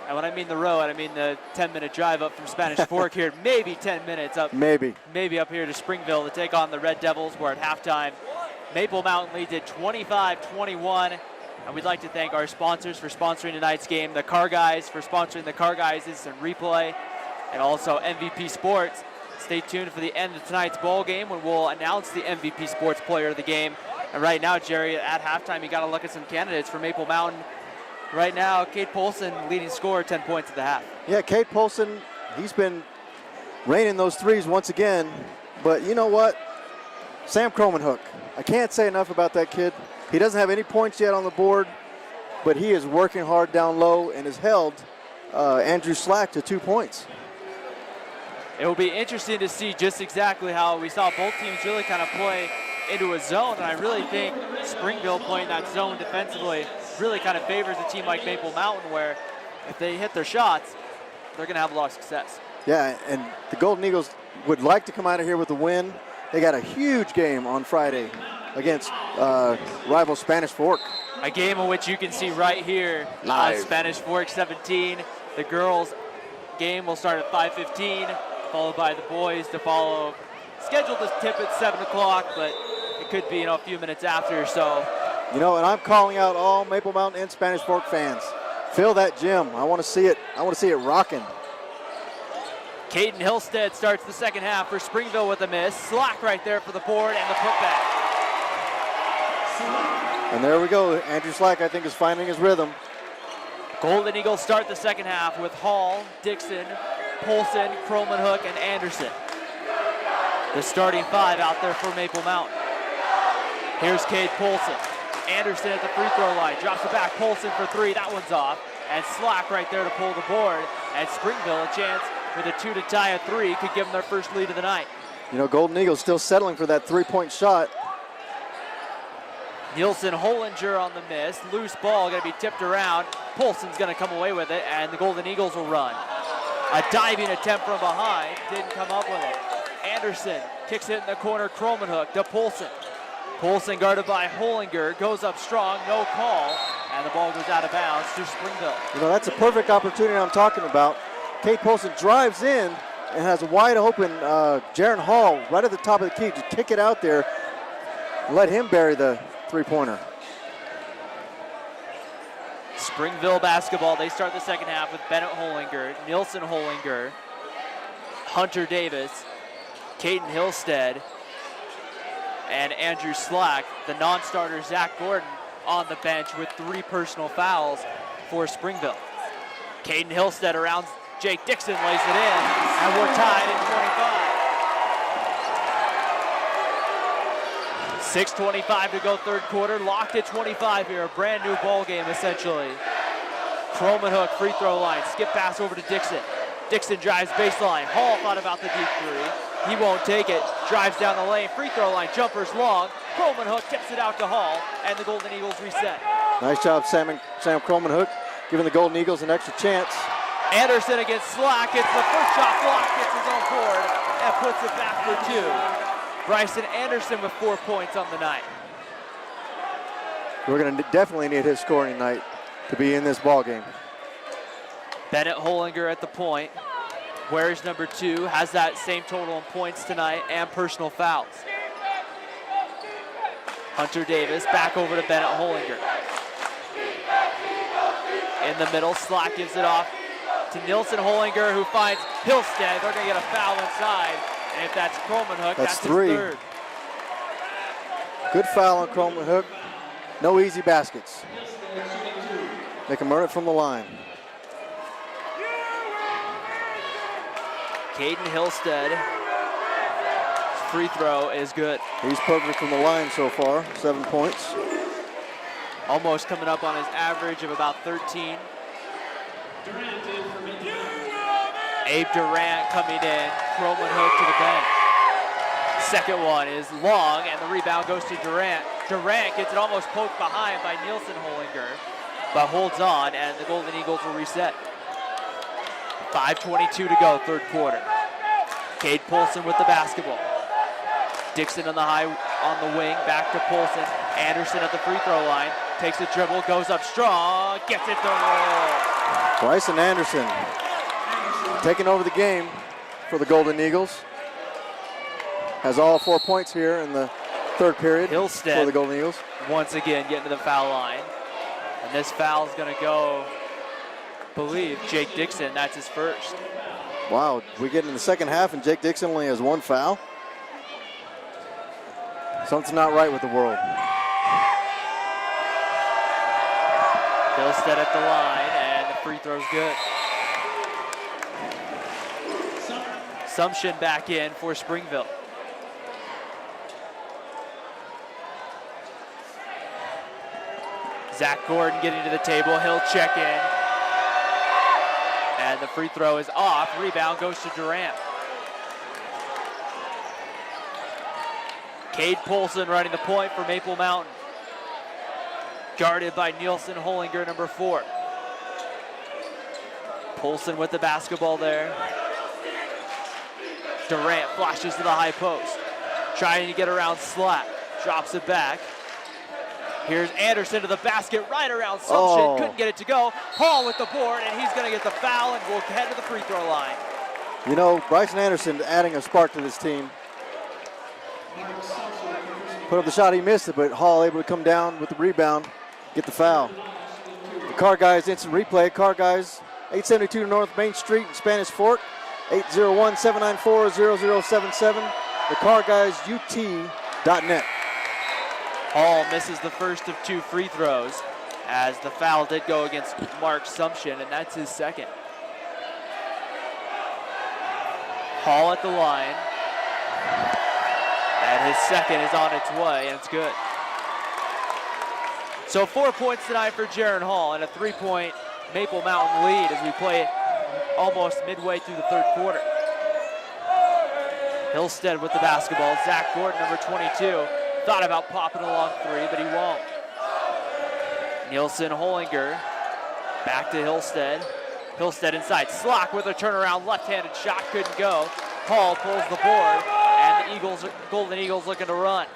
Speaker 1: And when I mean the road, I mean the 10-minute drive up from Spanish Fork here, maybe 10 minutes up. Maybe up here to Springville to take on the Red Devils. We're at halftime. Maple Mountain leads at 25-21. And we'd like to thank our sponsors for sponsoring tonight's game. The Car Guys for sponsoring the Car Guys Instant Replay. And also MVP Sports. Stay tuned for the end of tonight's ball game when we'll announce the MVP Sports Player of the game. And right now, Jerry, at halftime, you got to look at some candidates for Maple Mountain. Right now, Kate Polson, leading scorer, 10 points at the half. Yeah, Kate Polson, he's been raining those threes once again. But you know what? Sam Cromanhook, I can't say enough about that kid. He doesn't have any points yet on the board, but he is working hard down low and has held Andrew Slack to 2 points. It will be interesting to see just exactly how we saw both teams really kind of play into a zone, and I really think Springville playing that zone defensively really kind of favors a team like Maple Mountain, where if they hit their shots, they're going to have a lot of success. Yeah, and the Golden Eagles would like to come out of here with a win. They got a huge game on Friday against rival Spanish Fork. A game in which you can see right here on Spanish Fork 17. The girls game will start at 5:15, followed by the boys to follow. Scheduled to tip at 7 o'clock, but it could be, a few minutes after. So, and I'm calling out all Maple Mountain and Spanish Fork fans. Fill that gym. I want to see it. I want to see it rocking. Caden Hillstead starts the second half for Springville with a miss. Slack right there for the board and the putback. And there we go. Andrew Slack, I think, is finding his rhythm. Golden Eagles start the second half with Hall, Dixon, Polson, Cromanhook, and Anderson. The starting five out there for Maple Mountain. Here's Cade Polson. Anderson at the free throw line. Drops it back. Polson for three. That one's off. And Slack right there to pull the board. And Springville a chance for the two to tie a three. Could give them their first lead of the night. Golden Eagles still settling for that three-point shot. Nielsen Hollinger on the miss. Loose ball going to be tipped around. Polson's going to come away with it. And the Golden Eagles will run. A diving attempt from behind. Didn't come up with it. Anderson kicks it in the corner, Cromanhook to Polson. Polson guarded by Hollinger, goes up strong, no call, and the ball goes out of bounds to Springville. That's a perfect opportunity I'm talking about. Kate Polson drives in and has a wide open Jaron Hall right at the top of the key. Just kick it out there and let him bury the three-pointer. Springville basketball, they start the second half with Bennett Hollinger, Nielsen Hollinger, Hunter Davis, Caden Hillstead, and Andrew Slack. The non-starter Zach Gordon on the bench with 3 personal fouls. for Springville. Caden Hillstead around Jake Dixon, lays it in, and we're tied at 25. 6:25 to go third quarter, locked at 25 here, a brand new ball game essentially. Cromanhook free throw line, skip pass over to Dixon. Dixon drives baseline, Hall thought about the deep three. He won't take it, drives down the lane, free throw line, jumper's long. Cromanhook tips it out to Hall, and the Golden Eagles reset.
Speaker 2: Nice job, Sam Cromanhook, giving the Golden Eagles an extra chance.
Speaker 1: Anderson against Slack, gets the first shot blocked, gets his own board, and puts it back for 2. Bryson Anderson with 4 points on the night.
Speaker 2: We're going to definitely need his scoring tonight to be in this ball game.
Speaker 1: Bennett Hollinger at the point. Where's number 2, has that same total in points tonight and personal fouls. Hunter Davis back over to Bennett Hollinger. In the middle, Slack gives it off to Nielsen Hollinger, who finds Hillstead. They're going to get a foul inside. And if that's Cromanhook, that's
Speaker 2: 3.
Speaker 1: his 3rd.
Speaker 2: Good foul on Cromanhook. No easy baskets. They can earn it from the line.
Speaker 1: Caden Hillstead, free throw is good.
Speaker 2: He's perfect from the line so far, 7 points.
Speaker 1: Almost coming up on his average of about 13. Abe Durant coming in, Cromanhook to the bench. Second one is long, and the rebound goes to Durant. Durant gets it almost poked behind by Nielsen Hollinger, but holds on, and the Golden Eagles will reset. 5:22 to go, third quarter. Cade Polson with the basketball. Dixon on the wing, back to Polson. Anderson at the free throw line, takes a dribble, goes up strong, gets it to roll.
Speaker 2: Bryson Anderson taking over the game for the Golden Eagles. Has all 4 points here in the third period
Speaker 1: Hillstead
Speaker 2: for the Golden Eagles.
Speaker 1: Once again getting to the foul line. And this foul is going to go, I believe, Jake Dixon. That's his first.
Speaker 2: Wow, we get in the second half and Jake Dixon only has 1 foul. Something's not right with the world.
Speaker 1: Hillstead at the line, and the free throw's good. Sumption back in for Springville. Zach Gordon getting to the table, he'll check in. And the free throw is off, rebound goes to Durant. Cade Polson running the point for Maple Mountain. Guarded by Nielsen Hollinger, number 4. Polson with the basketball there. Durant flashes to the high post. Trying to get around Slack. Drops it back. Here's Anderson to the basket, right around Sumption. Couldn't get it to go. Hall with the board, and he's going to get the foul and will head to the free throw line.
Speaker 2: You know, Bryson Anderson adding a spark to this team. Put up the shot, he missed it, but Hall able to come down with the rebound, get the foul. The Car Guys instant replay. Car Guys, 872 North Main Street in Spanish Fork, 801-794-0077. The Car Guys UT.net.
Speaker 1: Hall misses the first of 2 free throws, as the foul did go against Mark Sumption, and that's his second. Hall at the line. And his second is on its way, and it's good. So 4 points tonight for Jaron Hall, and a 3-point Maple Mountain lead as we play almost midway through the third quarter. Hillstead with the basketball. Zach Gordon, number 22, thought about popping a long 3, but he won't. Nielsen Hollinger back to Hillstead. Hillstead inside. Slack with a turnaround left-handed shot, couldn't go. Hall pulls the board, and the Golden Eagles looking to run.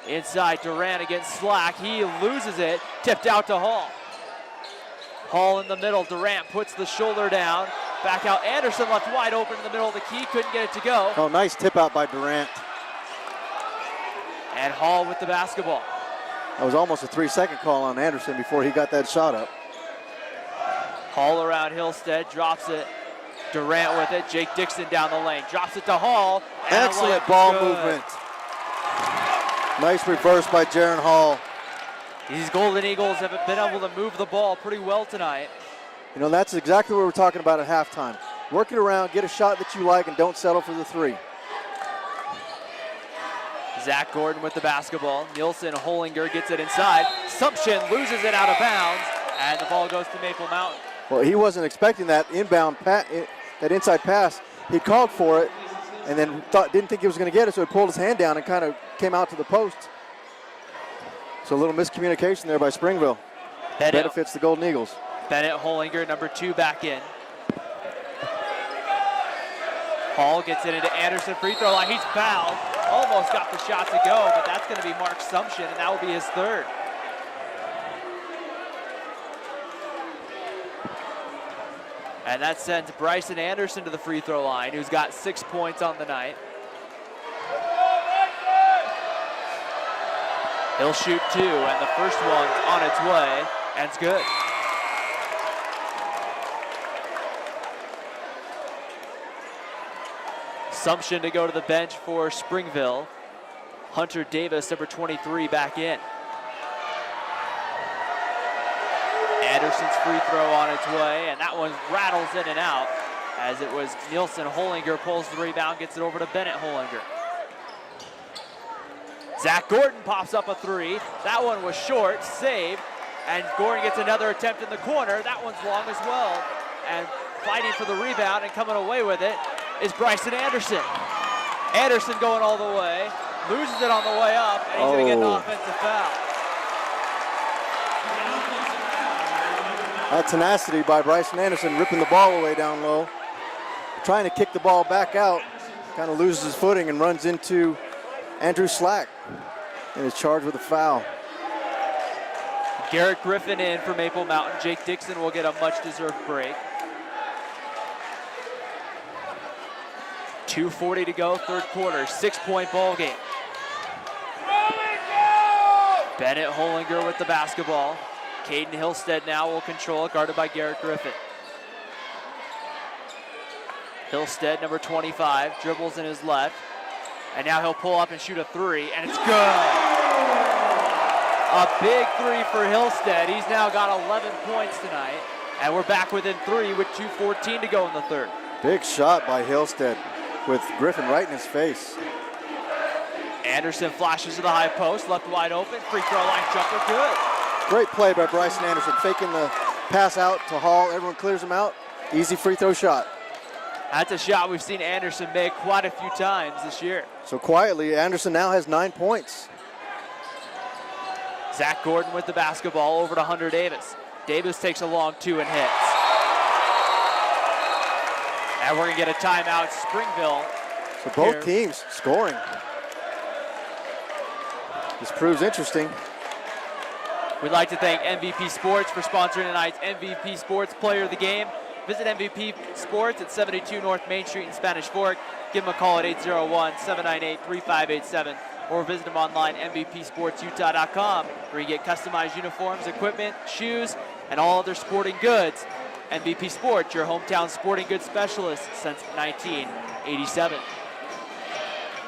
Speaker 1: Inside, Durant against Slack. He loses it, tipped out to Hall. Hall in the middle. Durant puts the shoulder down. Back out. Anderson left wide open in the middle of the key. Couldn't get it to go.
Speaker 2: Oh, nice tip out by Durant.
Speaker 1: And Hall with the basketball.
Speaker 2: That was almost a 3-second call on Anderson before he got that shot up.
Speaker 1: Hall around Hillstead, drops it. Durant with it. Jake Dixon down the lane. Drops it to Hall.
Speaker 2: Excellent ball movement. Nice reverse by Jaron Hall.
Speaker 1: These Golden Eagles have been able to move the ball pretty well tonight.
Speaker 2: You know, that's exactly what we're talking about at halftime. Work it around, get a shot that you like, and don't settle for the three.
Speaker 1: Zach Gordon with the basketball. Nielsen Hollinger gets it inside. Sumption loses it out of bounds, and the ball goes to Maple Mountain.
Speaker 2: Well, he wasn't expecting that inbound that inside pass. He called for it, and then didn't think he was going to get it, so he pulled his hand down and kind of came out to the post. So a little miscommunication there by Springville. Benefits the Golden Eagles.
Speaker 1: Bennett Hollinger, number 2, back in. Hall gets it into Anderson, free throw line. He's fouled. Almost got the shot to go, but that's going to be Mark Sumption, and that will be his 3rd. And that sends Bryson Anderson to the free throw line, who's got 6 points on the night. He'll shoot 2, and the first one's on its way, and it's good. Sumption to go to the bench for Springville. Hunter Davis, number 23, back in. Anderson's free throw on its way, and that one rattles in and out as it was Nielsen Hollinger pulls the rebound, gets it over to Bennett Hollinger. Zach Gordon pops up a 3. That one was short, saved, and Gordon gets another attempt in the corner. That one's long as well, and fighting for the rebound and coming away with it is Bryson Anderson. Anderson going all the way, loses it on the way up, and he's going to get an offensive foul.
Speaker 2: That tenacity by Bryson Anderson, ripping the ball away down low, trying to kick the ball back out, kind of loses his footing and runs into Andrew Slack and is charged with a foul.
Speaker 1: Garrett Griffin in for Maple Mountain. Jake Dixon will get a much-deserved break. 2:40 to go, 3rd quarter, 6-point ball game. Bennett Hollinger with the basketball. Caden Hillstead now will control it, guarded by Garrett Griffin. Hillstead, number 25, dribbles in his left. And now he'll pull up and shoot a 3, and it's good. A big 3 for Hillstead. He's now got 11 points tonight. And we're back within 3 with 2:14 to go in the 3rd.
Speaker 2: Big shot by Hillstead with Griffin right in his face.
Speaker 1: Anderson flashes to the high post, left wide open, free throw line jumper, good.
Speaker 2: Great play by Bryson Anderson, faking the pass out to Hall. Everyone clears him out. Easy free throw shot.
Speaker 1: That's a shot we've seen Anderson make quite a few times this year.
Speaker 2: So quietly, Anderson now has 9 points.
Speaker 1: Zach Gordon with the basketball over to Hunter Davis. Davis takes a long 2 and hits. And we're going to get a timeout, Springville.
Speaker 2: So both teams scoring. This proves interesting.
Speaker 1: We'd like to thank MVP Sports for sponsoring tonight's MVP Sports Player of the Game. Visit MVP Sports at 72 North Main Street in Spanish Fork. Give them a call at 801-798-3587 or visit them online, mvpsportsutah.com, where you get customized uniforms, equipment, shoes, and all other sporting goods. MVP Sports, your hometown sporting goods specialist since 1987.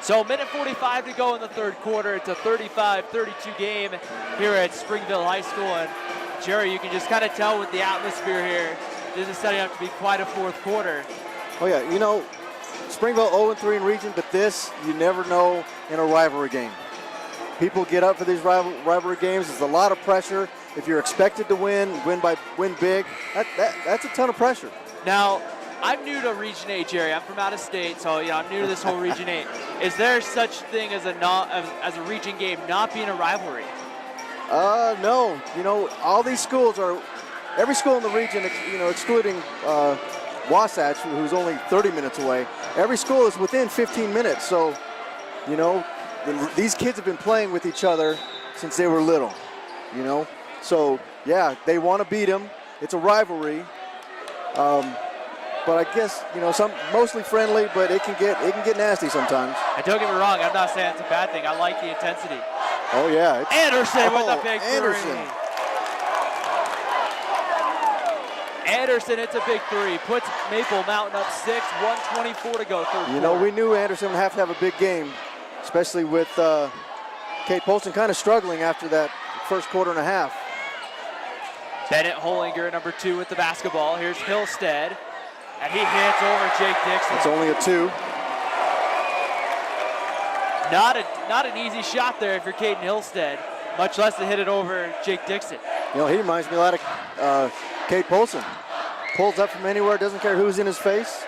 Speaker 1: So 1:45 to go in the 3rd quarter. It's a 35-32 game here at Springville High School. And Jerry, you can just kind of tell with the atmosphere here, this is setting up to be quite a 4th quarter.
Speaker 2: Oh yeah, you know, Springville 0-3 in region, but this, you never know in a rivalry game. People get up for these rivalry games. There's a lot of pressure. If you're expected to win big, that's a ton of pressure.
Speaker 1: Now, I'm new to Region 8, Jerry. I'm from out of state, so I'm new to this whole Region 8. Is there such thing as a region game not being a rivalry?
Speaker 2: No. You know, all these schools are, every school in the region, excluding Wasatch, who's only 30 minutes away, every school is within 15 minutes. So, you know, these kids have been playing with each other since they were little, you know. So, yeah, they want to beat them. It's a rivalry. But I guess, you know, mostly friendly, but it can get nasty sometimes.
Speaker 1: And don't get me wrong, I'm not saying it's a bad thing. I like the intensity.
Speaker 2: Oh, yeah.
Speaker 1: Anderson with a big
Speaker 2: Anderson.
Speaker 1: 3. Anderson hits a big 3, puts Maple Mountain up 6, 1:24 to go, 3rd quarter.
Speaker 2: You know, we knew Anderson would have to have a big game, especially with Kate Polston kind of struggling after that first quarter and a half.
Speaker 1: Bennett Hollinger, number 2, with the basketball. Here's Hillstead, and he hits over Jake Dixon.
Speaker 2: It's only a 2.
Speaker 1: Not an easy shot there if you're Caden Hillstead, much less to hit it over Jake Dixon.
Speaker 2: You know, he reminds me a lot of Cade Polson. Pulls up from anywhere, doesn't care who's in his face.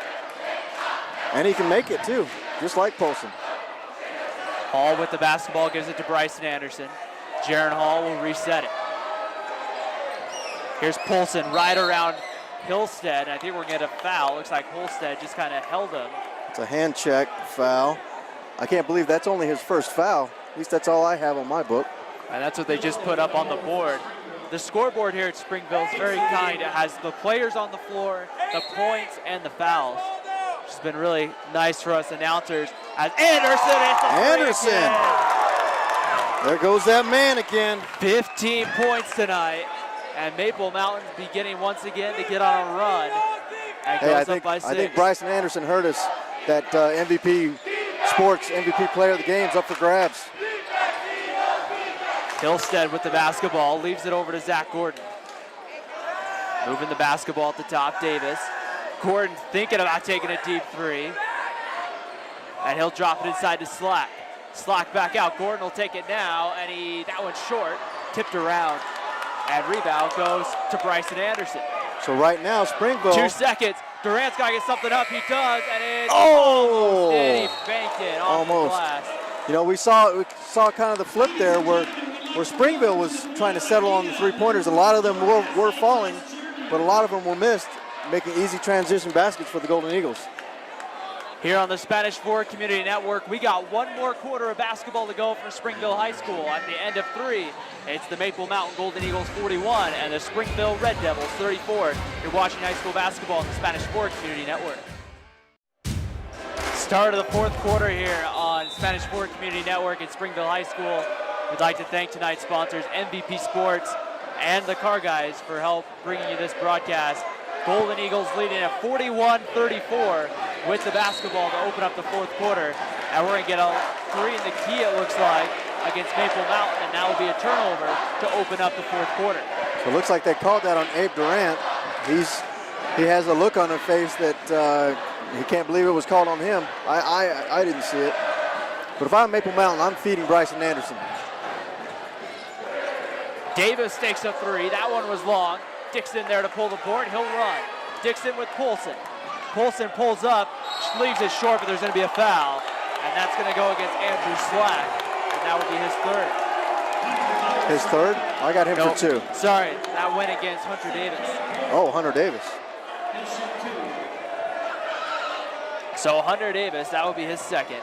Speaker 2: And he can make it too, just like Polson.
Speaker 1: Hall with the basketball gives it to Bryson Anderson. Jaron Hall will reset it. Here's Polson right around Hillstead. I think we're going to get a foul. Looks like Hillstead just kind of held him.
Speaker 2: It's a hand check foul. I can't believe that's only his first foul. At least that's all I have on my book.
Speaker 1: And that's what they just put up on the board. The scoreboard here at Springville is very kind. It has the players on the floor, the points, and the fouls. Which has been really nice for us announcers. As Anderson!
Speaker 2: There goes that man again.
Speaker 1: 15 points tonight. And Maple Mountain's beginning once again to get on a run. And goes up by 6.
Speaker 2: I think Bryson Anderson heard us. That MVP Sports MVP player of the game's up for grabs.
Speaker 1: Hillstead with the basketball, leaves it over to Zach Gordon. Moving the basketball at the top, Davis. Gordon thinking about taking a deep 3. And he'll drop it inside to Slack. Slack back out, Gordon will take it now, and that one's short, tipped around. And rebound goes to Bryson Anderson.
Speaker 2: So right now, Springville.
Speaker 1: 2 seconds, Durant's got to get something up, he does, and it's
Speaker 2: almost
Speaker 1: he banked it off the glass.
Speaker 2: You know, we saw kind of the flip there where Springville was trying to settle on the 3-pointers. A lot of them were falling, but a lot of them were missed, making easy transition baskets for the Golden Eagles.
Speaker 1: Here on the Spanish Forward Community Network, we got one more quarter of basketball to go for Springville High School. At the end of 3, it's the Maple Mountain Golden Eagles 41 and the Springville Red Devils 34. You're watching high school basketball on the Spanish Forward Community Network. Start of the 4th quarter here on Spanish Forward Community Network at Springville High School. We'd like to thank tonight's sponsors, MVP Sports and the Car Guys, for help bringing you this broadcast. Golden Eagles leading at 41-34 with the basketball to open up the 4th quarter. And we're going to get a 3 in the key, it looks like, against Maple Mountain, and now will be a turnover to open up the 4th quarter.
Speaker 2: So it looks like they called that on Abe Durant. He has a look on his face that he can't believe it was called on him. I didn't see it. But if I'm Maple Mountain, I'm feeding Bryson Anderson.
Speaker 1: Davis takes a 3. That one was long. Dixon there to pull the board. He'll run. Dixon with Polson. Polson pulls up, leaves it short, but there's going to be a foul. And that's going to go against Andrew Slack. And that would be his 3rd.
Speaker 2: His 3rd? I got him for 2.
Speaker 1: Sorry, that went against Hunter Davis.
Speaker 2: Oh, Hunter Davis.
Speaker 1: So Hunter Davis, that would be his 2nd.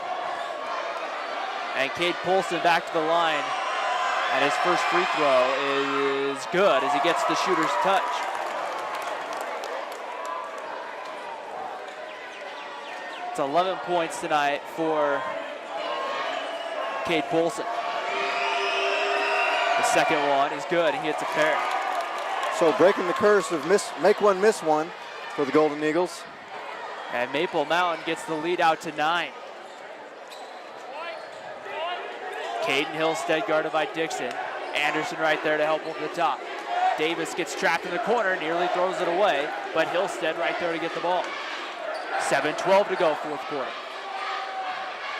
Speaker 1: And Cade Polson back to the line. And his first free throw is good as he gets the shooter's touch. It's 11 points tonight for Cade Polson. The 2nd one is good. He hits a pair.
Speaker 2: So breaking the curse of make one, miss one for the Golden Eagles.
Speaker 1: And Maple Mountain gets the lead out to 9. Caden Hillstead guarded by Dixon. Anderson right there to help over the top. Davis gets trapped in the corner, nearly throws it away, but Hillstead right there to get the ball. 7:12 to go, 4th quarter.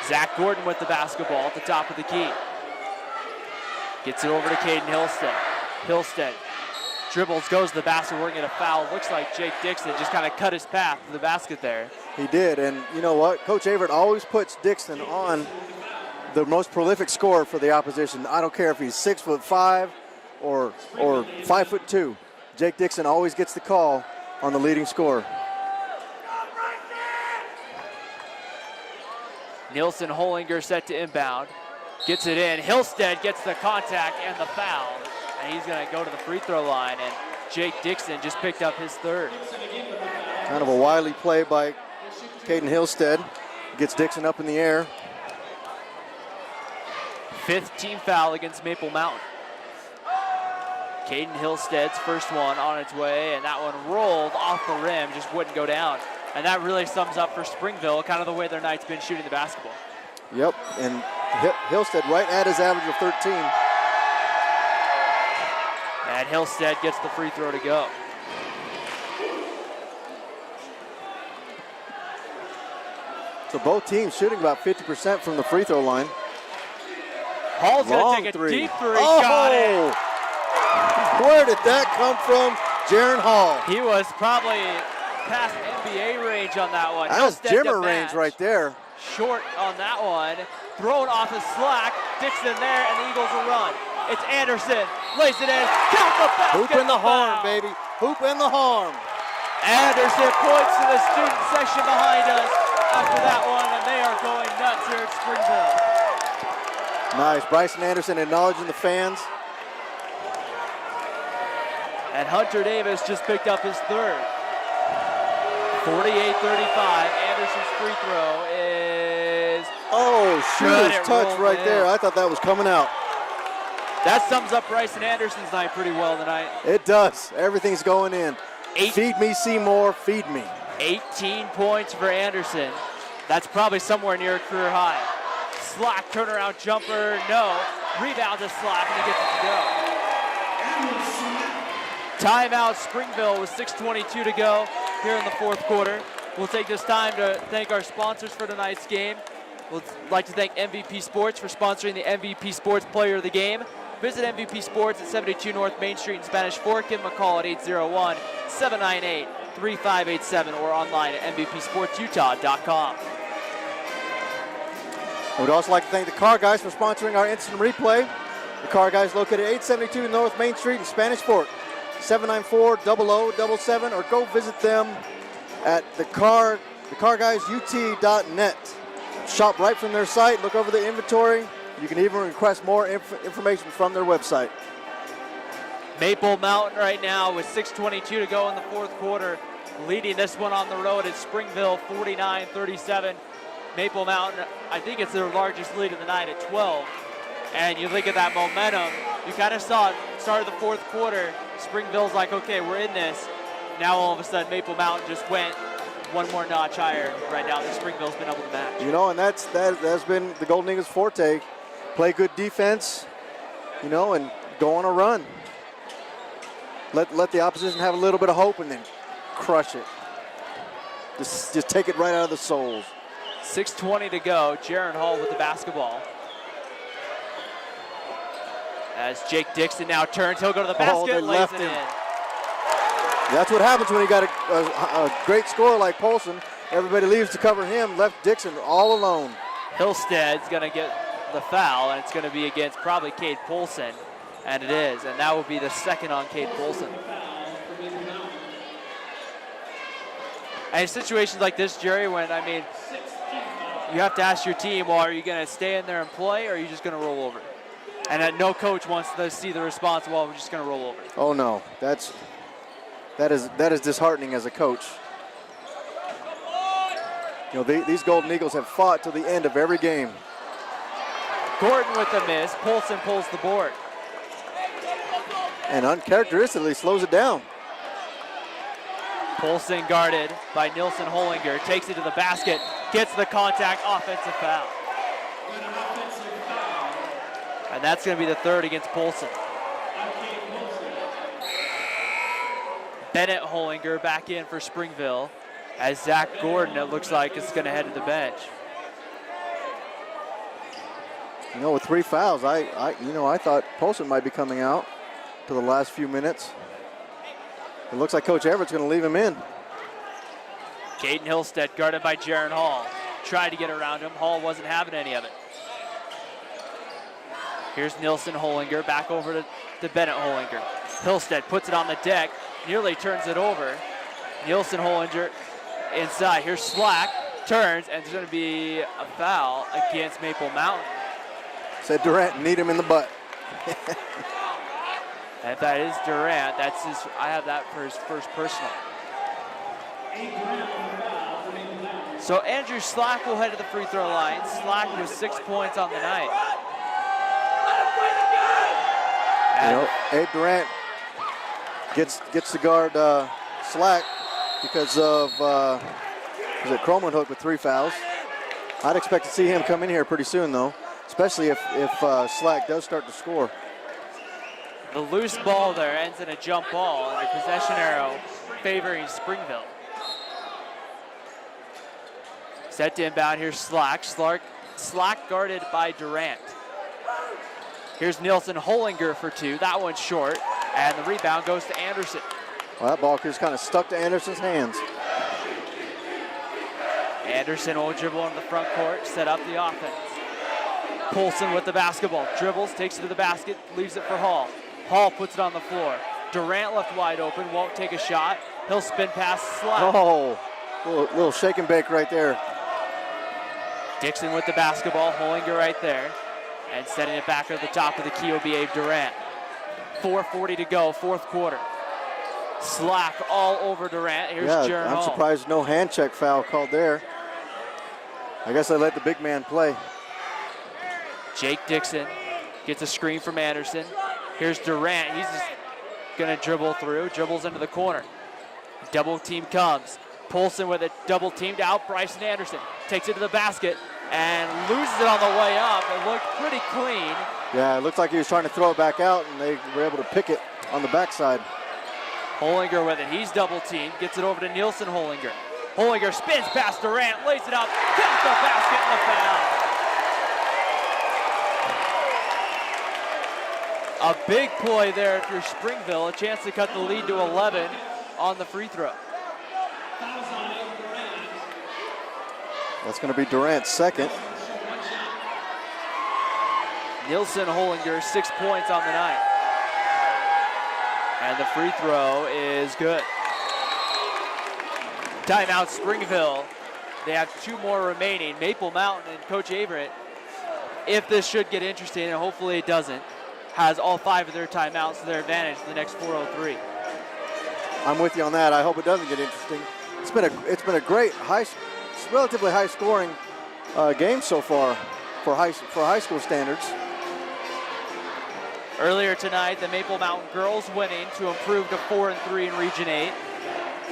Speaker 1: Zach Gordon with the basketball at the top of the key. Gets it over to Caden Hillstead. Hillstead dribbles, goes to the basket, we're going to get a foul. Looks like Jake Dixon just kind of cut his path to the basket there.
Speaker 2: He did, and you know what? Coach Averitt always puts Dixon on the most prolific scorer for the opposition. I don't care if he's 6'5" or 5'2". Jake Dixon always gets the call on the leading scorer.
Speaker 1: Nielsen Hollinger set to inbound. Gets it in. Hillstead gets the contact and the foul. And he's going to go to the free throw line. And Jake Dixon just picked up his 3rd.
Speaker 2: Kind of a wily play by Caden Hillstead. Gets Dixon up in the air.
Speaker 1: 5th team foul against Maple Mountain. Caden Hillstead's first one on its way, and that one rolled off the rim, just wouldn't go down. And that really sums up for Springville, kind of the way their night's been shooting the basketball.
Speaker 2: Yep, and Hillstead right at his average of 13.
Speaker 1: And Hillstead gets the free throw to go.
Speaker 2: So both teams shooting about 50% from the free throw line.
Speaker 1: Hall's going to take a deep three. Got it.
Speaker 2: Where did that come from? Jaron Hall.
Speaker 1: He was probably past NBA range on that one.
Speaker 2: That was Jimmer range right there.
Speaker 1: Short on that one. Thrown off the slack. Dixon there, and the Eagles will run. It's Anderson. Lays it in. Count the basket.
Speaker 2: Hoop in the horn, baby. Hoop in the horn.
Speaker 1: Anderson points to the student section behind us after that one, and they are going nuts here at Springville.
Speaker 2: Nice. Bryson Anderson acknowledging the fans.
Speaker 1: And Hunter Davis just picked up his third. 48-35. Anderson's free throw is...
Speaker 2: shooter's touch right there. I thought that was coming out.
Speaker 1: That sums up Bryson Anderson's night pretty well tonight.
Speaker 2: It does. Everything's going in. Feed me, Seymour. Feed me. 18
Speaker 1: points for Anderson. That's probably somewhere near a career high. Slack turnaround jumper, no. Rebound to Slack, and he gets it to go. Timeout Springville with 6:22 to go here in the fourth quarter. We'll take this time to thank our sponsors for tonight's game. We'd like to thank MVP Sports for sponsoring the MVP Sports Player of the Game. Visit MVP Sports at 72 North Main Street in Spanish Fork. Give them a call at 801-798-3587 or online at MVPSportsUtah.com.
Speaker 2: I would also like to thank the Car Guys for sponsoring our instant replay. The Car Guys located at 872 North Main Street in Spanish Fork. 794-0077, or go visit them at thecarguysut.net. Shop right from their site, look over the inventory. You can even request more information from their website.
Speaker 1: Maple Mountain right now with 6:22 to go in the fourth quarter, leading this one on the road at Springville 49-37. Maple Mountain, I think it's their largest lead of the night at 12. And you look at that momentum, you kind of saw it start of the fourth quarter. Springville's like, okay, we're in this. Now all of a sudden Maple Mountain just went one more notch higher. Right now that Springville's been able to match.
Speaker 2: You know, and that's been the Golden Eagles' forte. Play good defense, you know, and go on a run. Let the opposition have a little bit of hope and then crush it. Just take it right out of the souls.
Speaker 1: 6:20 to go. Jaron Hall with the basketball. As Jake Dixon now turns, he'll go to the basket,
Speaker 2: they
Speaker 1: lays
Speaker 2: left
Speaker 1: it
Speaker 2: him.
Speaker 1: in.
Speaker 2: That's what happens when you got a great scorer like Polson. Everybody leaves to cover him, left Dixon all alone.
Speaker 1: Hillstead's gonna get the foul, and it's gonna be against probably Cade Polson, and it is, and that will be the second on Cade Polson. And in situations like this, Jerry, when, I mean, you have to ask your team, well, are you gonna stay in there and play, or are you just gonna roll over? And no coach wants to see the response, well, we're just gonna roll over.
Speaker 2: Oh no, that is disheartening as a coach. You know, these Golden Eagles have fought to the end of every game.
Speaker 1: Gordon with the miss, Polson pulls the board.
Speaker 2: And uncharacteristically slows it down.
Speaker 1: Polson guarded by Nilson Hollinger, takes it to the basket, gets the contact, offensive foul. And that's going to be the third against Polson. Bennett Hollinger back in for Springville, as Zach Gordon, it looks like, is going to head to the bench.
Speaker 2: You know, with 3 fouls, I thought Polson might be coming out to the last few minutes. It looks like Coach Everett's going to leave him in.
Speaker 1: Caden Hillstead guarded by Jaron Hall. Tried to get around him. Hall wasn't having any of it. Here's Nilson Hollinger back over to Bennett Hollinger. Hillstead puts it on the deck, nearly turns it over. Nilson Hollinger inside. Here's Slack, turns, and there's going to be a foul against Maple Mountain.
Speaker 2: Said Durant, need him in the butt.
Speaker 1: And if that is Durant, that's his. I have that for his first personal. So Andrew Slack will head to the free throw line. Slack with 6 points on the night.
Speaker 2: You know, Abe Durant gets to guard Slack because of Croman Hook with 3 fouls. I'd expect to see him come in here pretty soon, though, especially if Slack does start to score.
Speaker 1: The loose ball there ends in a jump ball and a possession arrow favoring Springville. Set to inbound, here's Slack. Slack guarded by Durant. Here's Nielsen Hollinger for two. That one's short, and the rebound goes to Anderson.
Speaker 2: Well, that ball just kind of stuck to Anderson's hands.
Speaker 1: Anderson will dribble in the front court, set up the offense. Polson with the basketball, dribbles, takes it to the basket, leaves it for Hall. Hall puts it on the floor. Durant left wide open, won't take a shot. He'll spin past Slack.
Speaker 2: Oh, little shake and bake right there.
Speaker 1: Dixon with the basketball, Hollinger right there, and setting it back at the top of the key will be Abe Durant. 4:40 to go, fourth quarter. Slack all over Durant. Here's Jaron Hall.
Speaker 2: I'm surprised no hand check foul called there. I guess they let the big man play.
Speaker 1: Jake Dixon gets a screen from Anderson. Here's Durant. He's just gonna dribble through, dribbles into the corner. Double team comes. Polson with it double teamed out. Bryson Anderson takes it to the basket and loses it on the way up. It looked pretty clean.
Speaker 2: Yeah, it looked like he was trying to throw it back out, and they were able to pick it on the backside.
Speaker 1: Hollinger with it. He's double teamed. Gets it over to Nielsen Hollinger. Hollinger spins past Durant, lays it up, got the basket and the foul. A big play there if you're Springville. A chance to cut the lead to 11 on the free throw.
Speaker 2: That's going to be Durant's second.
Speaker 1: Nielsen Hollinger, 6 points on the night. And the free throw is good. Timeout Springville. They have 2 more remaining. Maple Mountain and Coach Averett, if this should get interesting, and hopefully it doesn't, has all 5 of their timeouts to their advantage for the next 4:03.
Speaker 2: I'm with you on that. I hope it doesn't get interesting. It's been a great relatively high scoring game so far for high school standards.
Speaker 1: Earlier tonight, the Maple Mountain girls winning to improve to 4-3 in Region 8.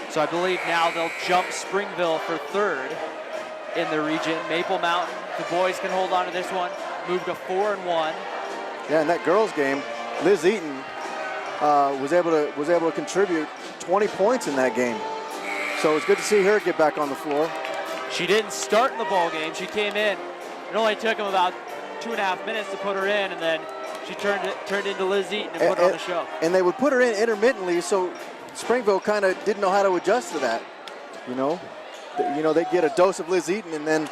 Speaker 1: So I believe now they'll jump Springville for 3rd in the region. Maple Mountain, the boys can hold on to this one, move to 4-1.
Speaker 2: Yeah, in that girls game, Liz Eaton was able to contribute 20 points in that game. So it's good to see her get back on the floor.
Speaker 1: She didn't start in the ball game. She came in. It only took them about 2.5 minutes to put her in, and then she turned into Liz Eaton and put her on the show.
Speaker 2: And they would put her in intermittently, so Springville kind of didn't know how to adjust to that. They'd get a dose of Liz Eaton and then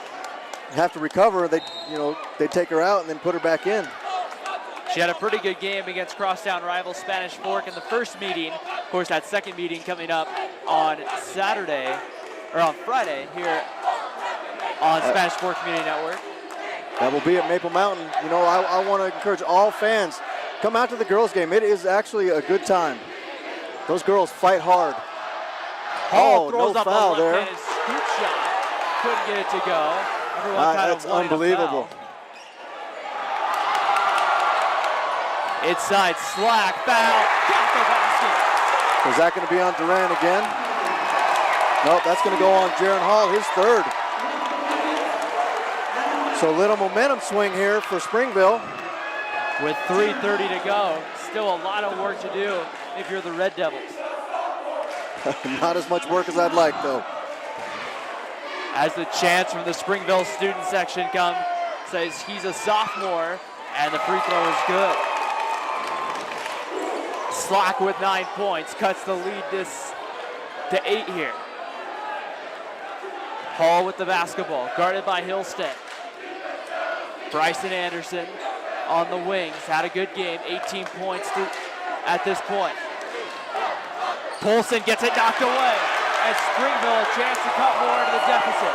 Speaker 2: have to recover. They'd take her out and then put her back in.
Speaker 1: She had a pretty good game against crosstown rival Spanish Fork in the first meeting. Of course, that second meeting coming up on Friday here on Spanish Fork Community Network.
Speaker 2: That will be at Maple Mountain. I want to encourage all fans, come out to the girls' game. It is actually a good time. Those girls fight hard.
Speaker 1: Hall throws
Speaker 2: no
Speaker 1: up
Speaker 2: foul
Speaker 1: a
Speaker 2: there.
Speaker 1: left-handed scoop shot. Couldn't get it to go. Everyone kind
Speaker 2: That's
Speaker 1: of wanted a
Speaker 2: unbelievable.
Speaker 1: foul. Inside Slack, foul, got the basket.
Speaker 2: Is that going to be on Durant again? Nope, that's going to go on Jaron Hall, his 3rd. So a little momentum swing here for Springville.
Speaker 1: With 3:30 to go, still a lot of work to do if you're the Red Devils.
Speaker 2: Not as much work as I'd like, though.
Speaker 1: As the chants from the Springville student section come, says he's a sophomore, and the free throw is good. Slack with 9 points, cuts the lead to 8 here. Hall with the basketball, guarded by Hillstead. Bryson Anderson on the wings, had a good game, 18 points at this point. Polson gets it knocked away, and Springville a chance to cut more into the deficit.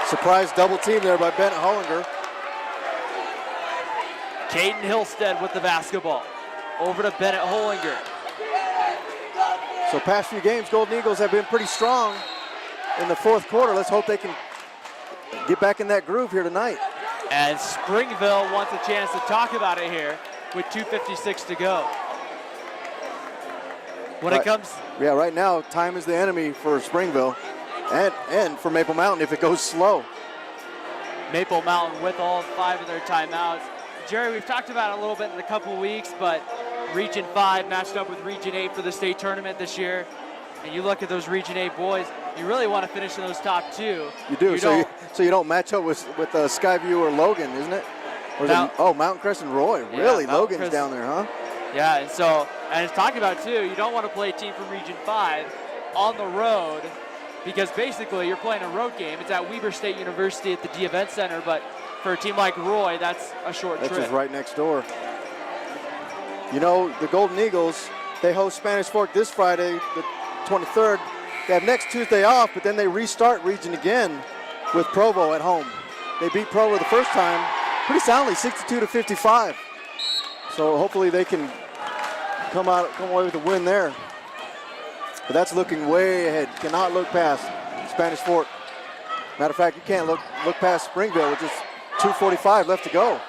Speaker 2: Surprise double team there by Bennett Hollinger.
Speaker 1: Caden Hillstead with the basketball. Over to Bennett Hollinger.
Speaker 2: So past few games, Golden Eagles have been pretty strong in the 4th quarter. Let's hope they can get back in that groove here tonight.
Speaker 1: And Springville wants a chance to talk about it here with 2:56 to go. When it comes...
Speaker 2: Yeah, right now, time is the enemy for Springville and for Maple Mountain if it goes slow.
Speaker 1: Maple Mountain with all 5 of their timeouts. Jerry, we've talked about it a little bit in a couple weeks, but Region 5 matched up with Region 8 for the state tournament this year. And you look at those Region 8 boys, you really want to finish in those top two.
Speaker 2: You do, so you don't match up with Skyview or Logan, isn't it? Or is it Mountain Crest and Roy.
Speaker 1: Yeah,
Speaker 2: really?
Speaker 1: Mountain
Speaker 2: Logan's
Speaker 1: Crest.
Speaker 2: down there, huh?
Speaker 1: Yeah, and it's talking about too, you don't want to play a team from Region 5 on the road because basically you're playing a road game. It's at Weber State University at the D Event Center, but for a team like Roy, that's a short trip.
Speaker 2: That's just right next door. You know, the Golden Eagles, they host Spanish Fork this Friday, the 23rd. They have next Tuesday off, but then they restart Region again with Provo at home. They beat Provo the first time pretty soundly, 62-55. So hopefully they can come away with a win there. But that's looking way ahead. Cannot look past Spanish Fork. Matter of fact, you can't look past Springville with just 2:45 left to go.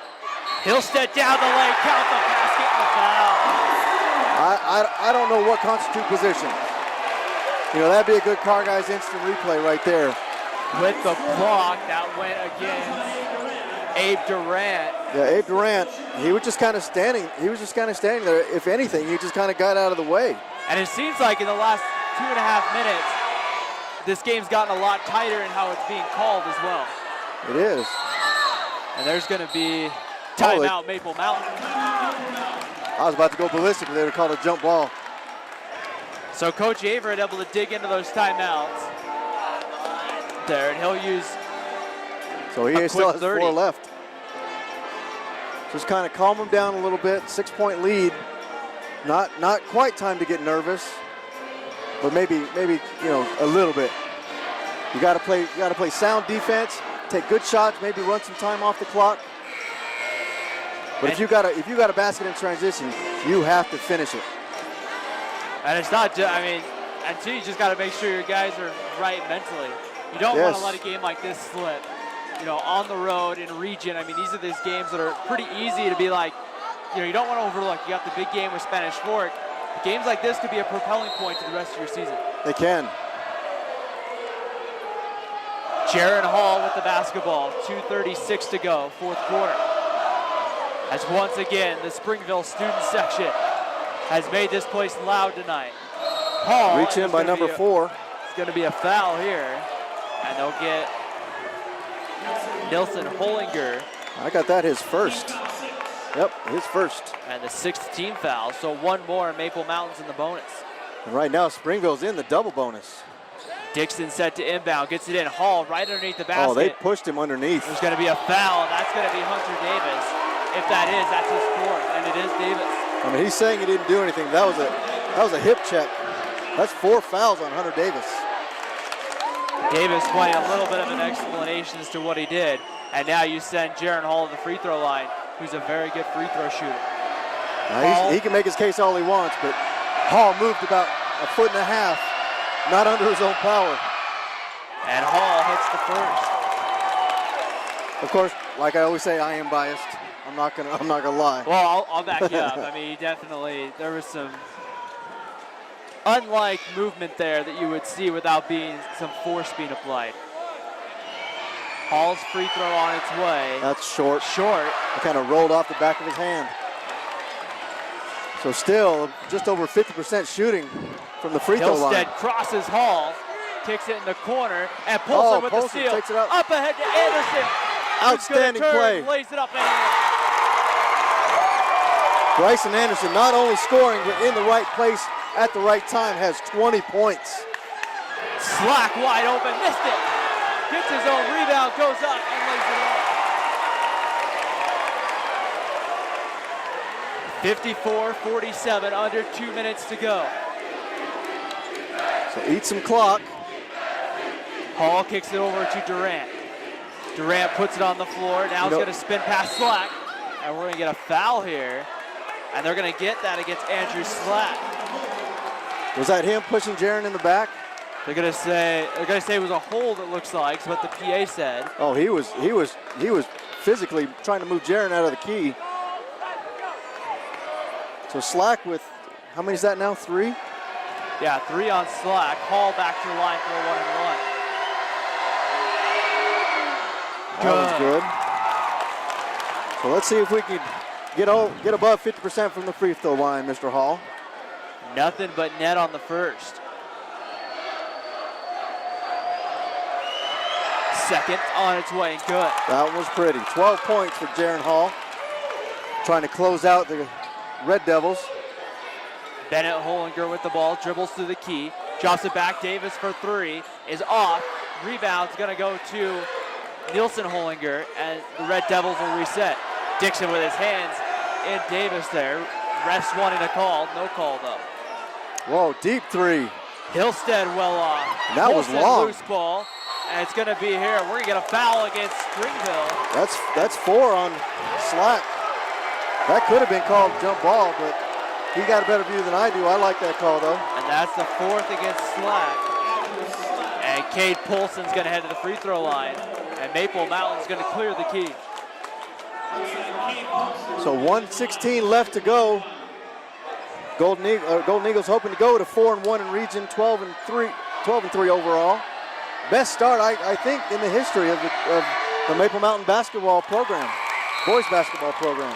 Speaker 1: Hillstead down the lane, count the basket, and the foul.
Speaker 2: I don't know what constitute possession. You know, that'd be a good Car Guys instant replay right there.
Speaker 1: With the block that went against Abe Durant.
Speaker 2: Yeah, Abe Durant, he was just kind of standing there. If anything, he just kind of got out of the way.
Speaker 1: And it seems like in the last 2.5 minutes, this game's gotten a lot tighter in how it's being called as well.
Speaker 2: It is.
Speaker 1: And there's going to be timeout, Maple Mountain.
Speaker 2: I was about to go ballistic, but they would have called a jump ball.
Speaker 1: So Coach Averett able to dig into those timeouts there, and he'll use
Speaker 2: so he still has
Speaker 1: 30.
Speaker 2: 4 left. Just kind of calm him down a little bit. 6-point lead. Not quite time to get nervous, but maybe you know, a little bit. You got to play sound defense, take good shots, maybe run some time off the clock. But if you got a basket in transition, you have to finish it.
Speaker 1: And it's not just, and two, you just got to make sure your guys are right mentally. You don't want to let a game like this slip. You know, on the road in a region, these are these games that are pretty easy to be like, you know, you don't want to overlook. You got the big game with Spanish Fork. Games like this could be a propelling point to the rest of your season.
Speaker 2: They can.
Speaker 1: Jaron Hall with the basketball. 2:36 to go, fourth quarter. As once again, the Springville student section has made this place loud tonight. Hall
Speaker 2: reach in by number 4.
Speaker 1: It's going to be a foul here, and they'll get Nilson Hollinger.
Speaker 2: I got that his first. Yep, his first.
Speaker 1: And the 6th team foul, so one more, Maple Mountain's in the bonus.
Speaker 2: And right now, Springville's in the double bonus.
Speaker 1: Dixon set to inbound, gets it in. Hall right underneath the basket.
Speaker 2: Oh, they pushed him underneath.
Speaker 1: There's going to be a foul, and that's going to be Hunter Davis. If that is, that's his 4th, and it is Davis.
Speaker 2: He's saying he didn't do anything. That was a hip check. That's 4 fouls on Hunter Davis.
Speaker 1: Davis wanting a little bit of an explanation as to what he did. And now you send Jaron Hall to the free throw line, who's a very good free throw shooter.
Speaker 2: He can make his case all he wants, but Hall moved about 1.5 feet, not under his own power.
Speaker 1: And Hall hits the first.
Speaker 2: Of course, like I always say, I am biased. I'm not gonna lie.
Speaker 1: Well, I'll back you up. He definitely, there was some unlike movement there that you would see without some force being applied. Hall's free throw on its way.
Speaker 2: That's short.
Speaker 1: Short.
Speaker 2: It kind of rolled off the back of his hand. So still just over 50% shooting from the free throw line.
Speaker 1: Hillstead crosses Hall, kicks it in the corner, and Polson with the steal.
Speaker 2: Takes it up.
Speaker 1: Up ahead to Anderson.
Speaker 2: Outstanding play.
Speaker 1: Lays it up and in.
Speaker 2: Bryson Anderson not only scoring, but in the right place at the right time, has 20 points.
Speaker 1: Slack wide open, missed it. Gets his own rebound, goes up and lays it in. 54-47, under 2 minutes to go.
Speaker 2: So eat some clock.
Speaker 1: Hall kicks it over to Durant. Durant puts it on the floor. Now he's going to spin past Slack. And we're going to get a foul here. And they're going to get that against Andrew Slack.
Speaker 2: Was that him pushing Jaron in the back?
Speaker 1: They're going to say it was a hold, it looks like, is what the PA said.
Speaker 2: Oh, he was physically trying to move Jaron out of the key. So Slack with, how many is that now, 3?
Speaker 1: Yeah, 3 on Slack. Hall back to the line for a 1-and-1.
Speaker 2: That was good. So let's see if we can get above 50% from the free throw line, Mr. Hall.
Speaker 1: Nothing but net on the first. Second on its way, good.
Speaker 2: That was pretty. 12 points for Jaron Hall. Trying to close out the Red Devils.
Speaker 1: Bennett Hollinger with the ball, dribbles through the key, drops it back. Davis for three, is off. Rebound's gonna go to Nielsen Hollinger, and the Red Devils will reset. Dixon with his hands in Davis there. Refs wanting a call, no call though.
Speaker 2: Whoa, deep three.
Speaker 1: Hillstead well off.
Speaker 2: That was
Speaker 1: Olsen,
Speaker 2: long.
Speaker 1: Loose ball, and it's gonna be here. We're gonna get a foul against Springville.
Speaker 2: That's 4 on Slack. That could have been called jump ball, but he got a better view than I do. I like that call though.
Speaker 1: And that's the 4th against Slack. And Cade Polson's gonna head to the free throw line, and Maple Mountain's gonna clear the key.
Speaker 2: So 1:16 left to go. Golden Eagles hoping to go to 4-1 in region, 12-3 overall. Best start I think in the history of the Maple Mountain basketball program, boys basketball program.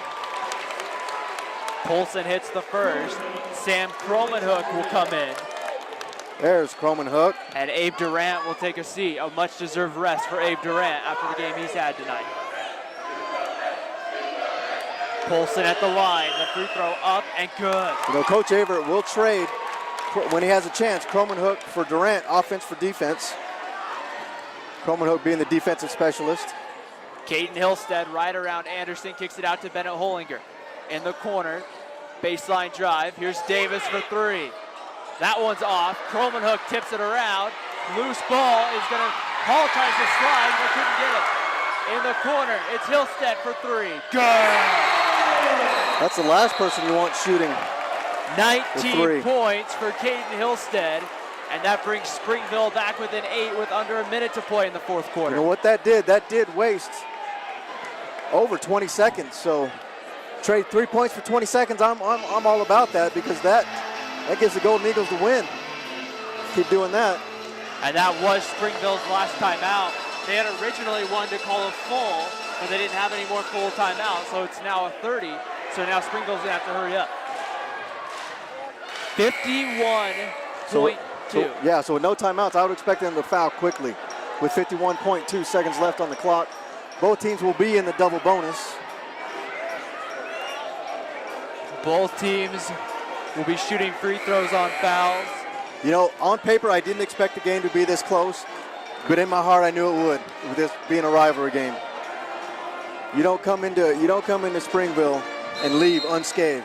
Speaker 1: Polson hits the first. Sam Cromanhook will come in.
Speaker 2: There's Cromanhook.
Speaker 1: And Abe Durant will take a seat. A much-deserved rest for Abe Durant after the game he's had tonight. Polson at the line. The free throw up and good.
Speaker 2: You know, Coach Averitt will trade when he has a chance. Cromanhook for Durant, offense for defense. Cromanhook being the defensive specialist.
Speaker 1: Caden Hillstead right around Anderson, kicks it out to Bennett Hollinger. In the corner, baseline drive. Here's Davis for three. That one's off. Cromanhook tips it around. Loose ball is gonna, Hall tries to slide, but couldn't get it. In the corner, it's Hillstead for three. Good!
Speaker 2: That's the last person you want shooting.
Speaker 1: 19 points for Caden Hillstead, and that brings Springville back within 8 with under a minute to play in the fourth quarter.
Speaker 2: You know what that did? That did waste over 20 seconds, so trade 3 points for 20 seconds. I'm all about that because that gives the Golden Eagles the win. Keep doing that.
Speaker 1: And that was Springville's last timeout. They had originally wanted to call a full, but they didn't have any more full timeouts, so it's now a 30. So now Springville's gonna have to hurry up. 51.2.
Speaker 2: So with no timeouts, I would expect them to foul quickly. With 51.2 seconds left on the clock, both teams will be in the double bonus.
Speaker 1: Both teams will be shooting free throws on fouls.
Speaker 2: You know, on paper, I didn't expect the game to be this close, but in my heart, I knew it would, with this being a rivalry game. You don't come into Springville and leave unscathed.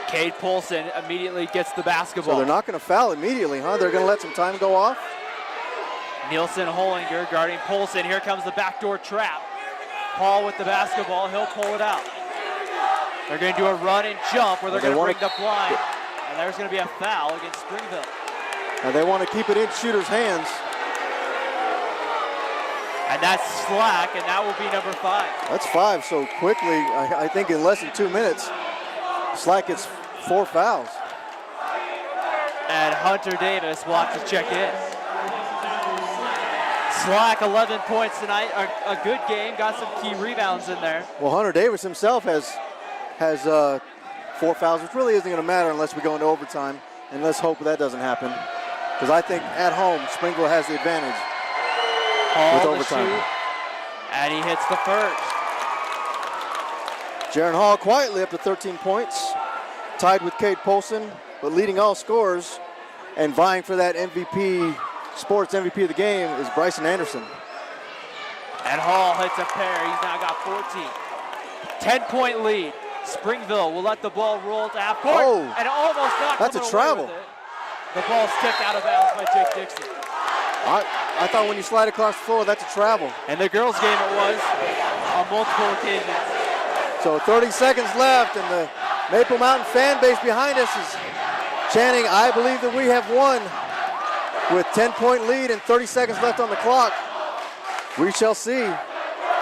Speaker 1: Cade Polson immediately gets the basketball.
Speaker 2: So they're not going to foul immediately, huh? They're going to let some time go off.
Speaker 1: Nielsen Hollinger guarding Polson. Here comes the backdoor trap. Hall with the basketball. He'll pull it out. They're going to do a run and jump where they're going to bring the blind. And there's going to be a foul against Springville.
Speaker 2: And they want to keep it in shooters' hands.
Speaker 1: And that's Slack, and that will be number 5.
Speaker 2: That's 5 so quickly. I think in less than 2 minutes, Slack gets 4 fouls.
Speaker 1: And Hunter Davis will have to check in. Slack, 11 points tonight. A good game, got some key rebounds in there.
Speaker 2: Well, Hunter Davis himself has 4 fouls, which really isn't going to matter unless we go into overtime. And let's hope that doesn't happen. Because I think at home, Springville has the advantage with overtime.
Speaker 1: Shoot, and he hits the first.
Speaker 2: Jaron Hall quietly up to 13 points, tied with Cade Polson, but leading all scorers and vying for that MVP, sports MVP of the game is Bryson Anderson.
Speaker 1: And Hall hits a pair. He's now got 14. 10-point lead. Springville will let the ball roll to half court.
Speaker 2: Oh,
Speaker 1: and almost not
Speaker 2: that's a
Speaker 1: coming
Speaker 2: travel.
Speaker 1: away with it. The ball's tipped out of bounds by Jake Dixon.
Speaker 2: I thought when you slide across the floor, that's a travel.
Speaker 1: And the girls' game it was on multiple occasions.
Speaker 2: So 30 seconds left, and the Maple Mountain fan base behind us is chanting, "I believe that we have won." With 10-point lead and 30 seconds left on the clock, we shall see.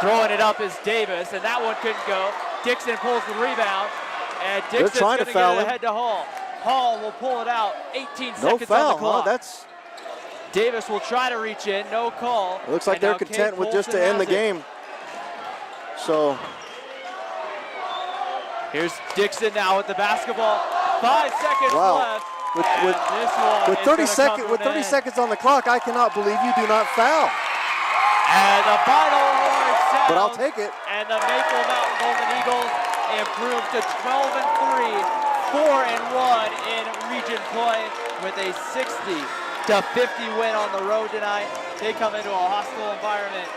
Speaker 1: Throwing it up is Davis, and that one couldn't go. Dixon pulls the rebound, and Dixon's going to get it ahead to Hall. Hall will pull it out. 18 seconds on the clock.
Speaker 2: That's.
Speaker 1: Davis will try to reach in, no call.
Speaker 2: It looks like they're content with just to end the game. So
Speaker 1: Here's Dixon now with the basketball. 5 seconds left.
Speaker 2: With
Speaker 1: this one
Speaker 2: with
Speaker 1: is
Speaker 2: 30
Speaker 1: gonna
Speaker 2: seconds
Speaker 1: come
Speaker 2: with
Speaker 1: to an
Speaker 2: 30
Speaker 1: end.
Speaker 2: seconds on the clock, I cannot believe you do not foul.
Speaker 1: And the final horn sounds.
Speaker 2: But I'll take it.
Speaker 1: And the Maple Mountain Golden Eagles improve to 12-3, 4-1 in region play with a 60-50 win on the road tonight. They come into a hostile environment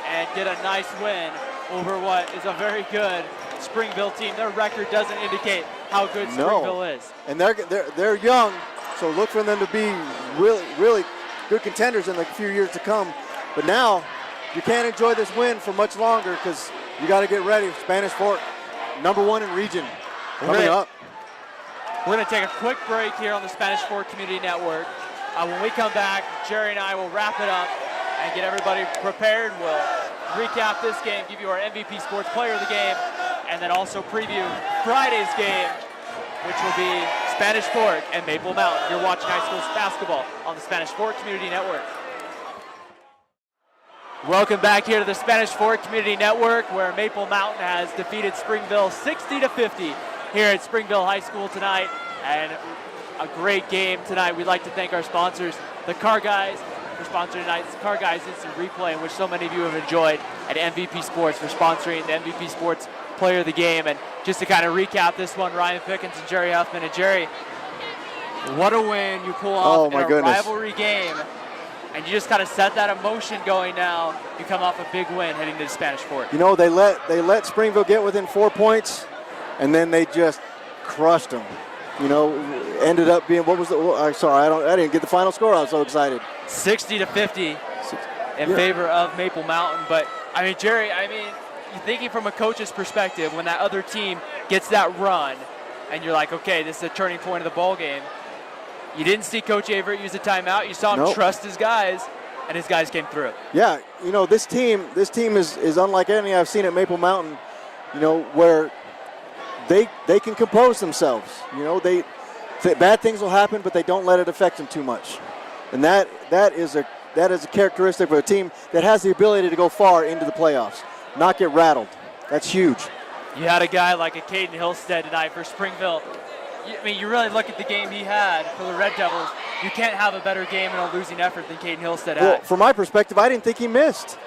Speaker 1: and get a nice win over what is a very good Springville team. Their record doesn't indicate how good Springville is.
Speaker 2: And they're young, so look for them to be really good contenders in the few years to come. But now you can't enjoy this win for much longer because you got to get ready. Spanish Fork, #1 in region, coming up.
Speaker 1: We're going to take a quick break here on the Spanish Fork Community Network. When we come back, Jerry and I will wrap it up and get everybody prepared. We'll recap this game, give you our MVP Sports Player of the Game, and then also preview Friday's game, which will be Spanish Fork and Maple Mountain. You're watching high school basketball on the Spanish Fork Community Network. Welcome back here to the Spanish Fork Community Network, where Maple Mountain has defeated Springville 60-50 here at Springville High School tonight, and a great game tonight. We'd like to thank our sponsors, the Car Guys, for sponsoring tonight's Car Guys Instant Replay, in which so many of you have enjoyed, and MVP Sports for sponsoring the MVP Sports Player of the Game. And just to kind of recap this one, Ryan Pickens and Jerry Huffman. And Jerry, what a win you pull off in a rivalry game. And you just kind of set that emotion going now. You come off a big win heading to the Spanish Fork.
Speaker 2: You know, they let Springville get within 4 points, and then they just crushed them. You know, ended up being, what was the, sorry, I didn't get the final score. I was so excited.
Speaker 1: 60-50 in favor of Maple Mountain. But, I mean, Jerry, you're thinking from a coach's perspective, when that other team gets that run, and you're like, okay, this is a turning point of the ball game. You didn't see Coach Averitt use a timeout. You saw him trust his guys, and his guys came through. Yeah,
Speaker 2: you know, this team is unlike any I've seen at Maple Mountain, you know, where they can compose themselves. You know, bad things will happen, but they don't let it affect them too much. And that is a characteristic of a team that has the ability to go far into the playoffs, not get rattled. That's huge.
Speaker 1: You had a guy like a Caden Hillstead tonight for Springville. You really look at the game he had for the Red Devils. You can't have a better game and a losing effort than Caden Hillstead had.
Speaker 2: Well, from my perspective, I didn't think he missed.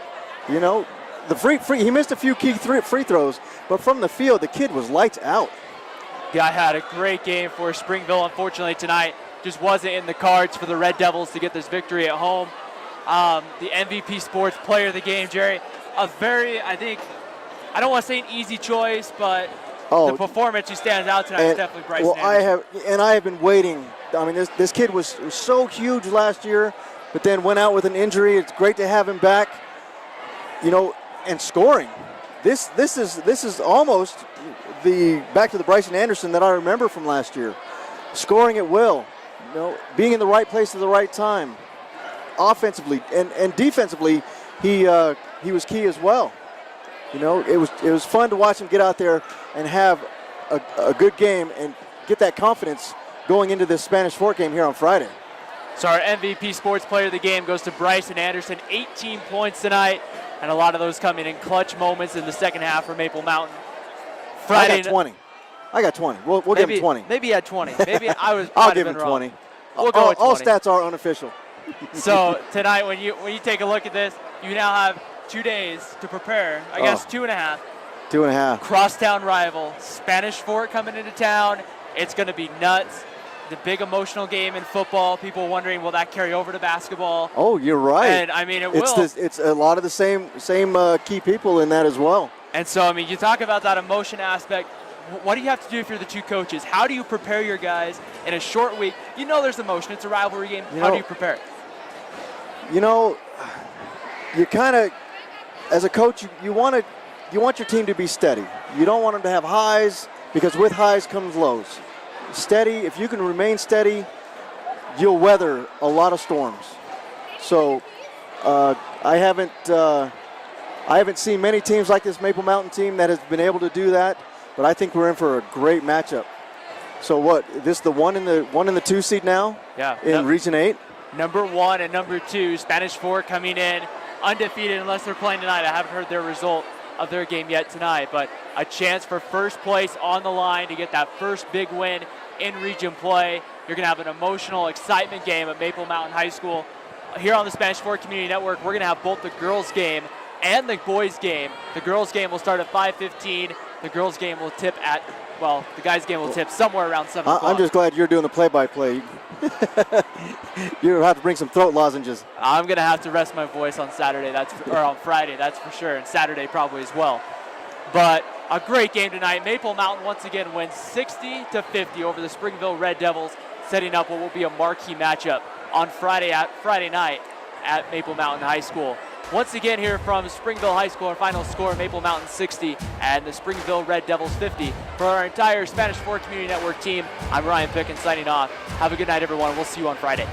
Speaker 2: You know, he missed a few key free throws, but from the field, the kid was lights out.
Speaker 1: Guy had a great game for Springville. Unfortunately, tonight just wasn't in the cards for the Red Devils to get this victory at home. The MVP Sports Player of the Game, Jerry, a very, I don't want to say an easy choice, but the performance who stands out tonight is definitely Bryson Anderson.
Speaker 2: I have been waiting. I mean, this kid was so huge last year, but then went out with an injury. It's great to have him back, you know, and scoring. This is almost back to the Bryson Anderson that I remember from last year. Scoring at will, you know, being in the right place at the right time. Offensively and defensively, he was key as well. You know, it was fun to watch him get out there and have a good game and get that confidence going into this Spanish Fork game here on Friday.
Speaker 1: So our MVP Sports Player of the Game goes to Bryson Anderson, 18 points tonight, and a lot of those coming in clutch moments in the second half for Maple Mountain. Friday,
Speaker 2: I got 20. We'll give him 20.
Speaker 1: Maybe he had 20. Maybe I was.
Speaker 2: I'll give him 20.
Speaker 1: We'll go with 20.
Speaker 2: All stats are unofficial.
Speaker 1: So tonight, when you take a look at this, you now have 2 days to prepare. I guess 2.5.
Speaker 2: 2.5.
Speaker 1: Crosstown rival, Spanish Fork coming into town. It's going to be nuts. The big emotional game in football. People wondering, will that carry over to basketball?
Speaker 2: Oh, you're right.
Speaker 1: And I mean, it will.
Speaker 2: It's a lot of the same key people in that as well.
Speaker 1: And so, I mean, you talk about that emotion aspect. What do you have to do if you're the two coaches? How do you prepare your guys in a short week? You know there's emotion. It's a rivalry game. How do you prepare?
Speaker 2: You know, you kind of, as a coach, you want your team to be steady. You don't want them to have highs, because with highs comes lows. Steady, if you can remain steady, you'll weather a lot of storms. So I haven't seen many teams like this Maple Mountain team that has been able to do that, but I think we're in for a great matchup. So what, this the one in the 2 seed now?
Speaker 1: Yeah.
Speaker 2: In Region 8?
Speaker 1: Number 1 and number 2, Spanish Fork coming in undefeated unless they're playing tonight. I haven't heard their result of their game yet tonight, but a chance for first place on the line to get that first big win in region play. You're going to have an emotional excitement game at Maple Mountain High School. Here on the Spanish Fork Community Network, we're going to have both the girls game and the boys game. The girls game will start at 5:15. The girls game will tip at, well, the guys game will tip somewhere around 7 o'clock.
Speaker 2: I'm just glad you're doing the play-by-play. You'll have to bring some throat lozenges.
Speaker 1: I'm going to have to rest my voice on Saturday, or on Friday, that's for sure, and Saturday probably as well. But a great game tonight. Maple Mountain once again wins 60-50 over the Springville Red Devils, setting up what will be a marquee matchup on Friday night at Maple Mountain High School. Once again here from Springville High School, our final score, Maple Mountain 60 and the Springville Red Devils 50. For our entire Spanish Fork Community Network team, I'm Ryan Pickens signing off. Have a good night, everyone. We'll see you on Friday.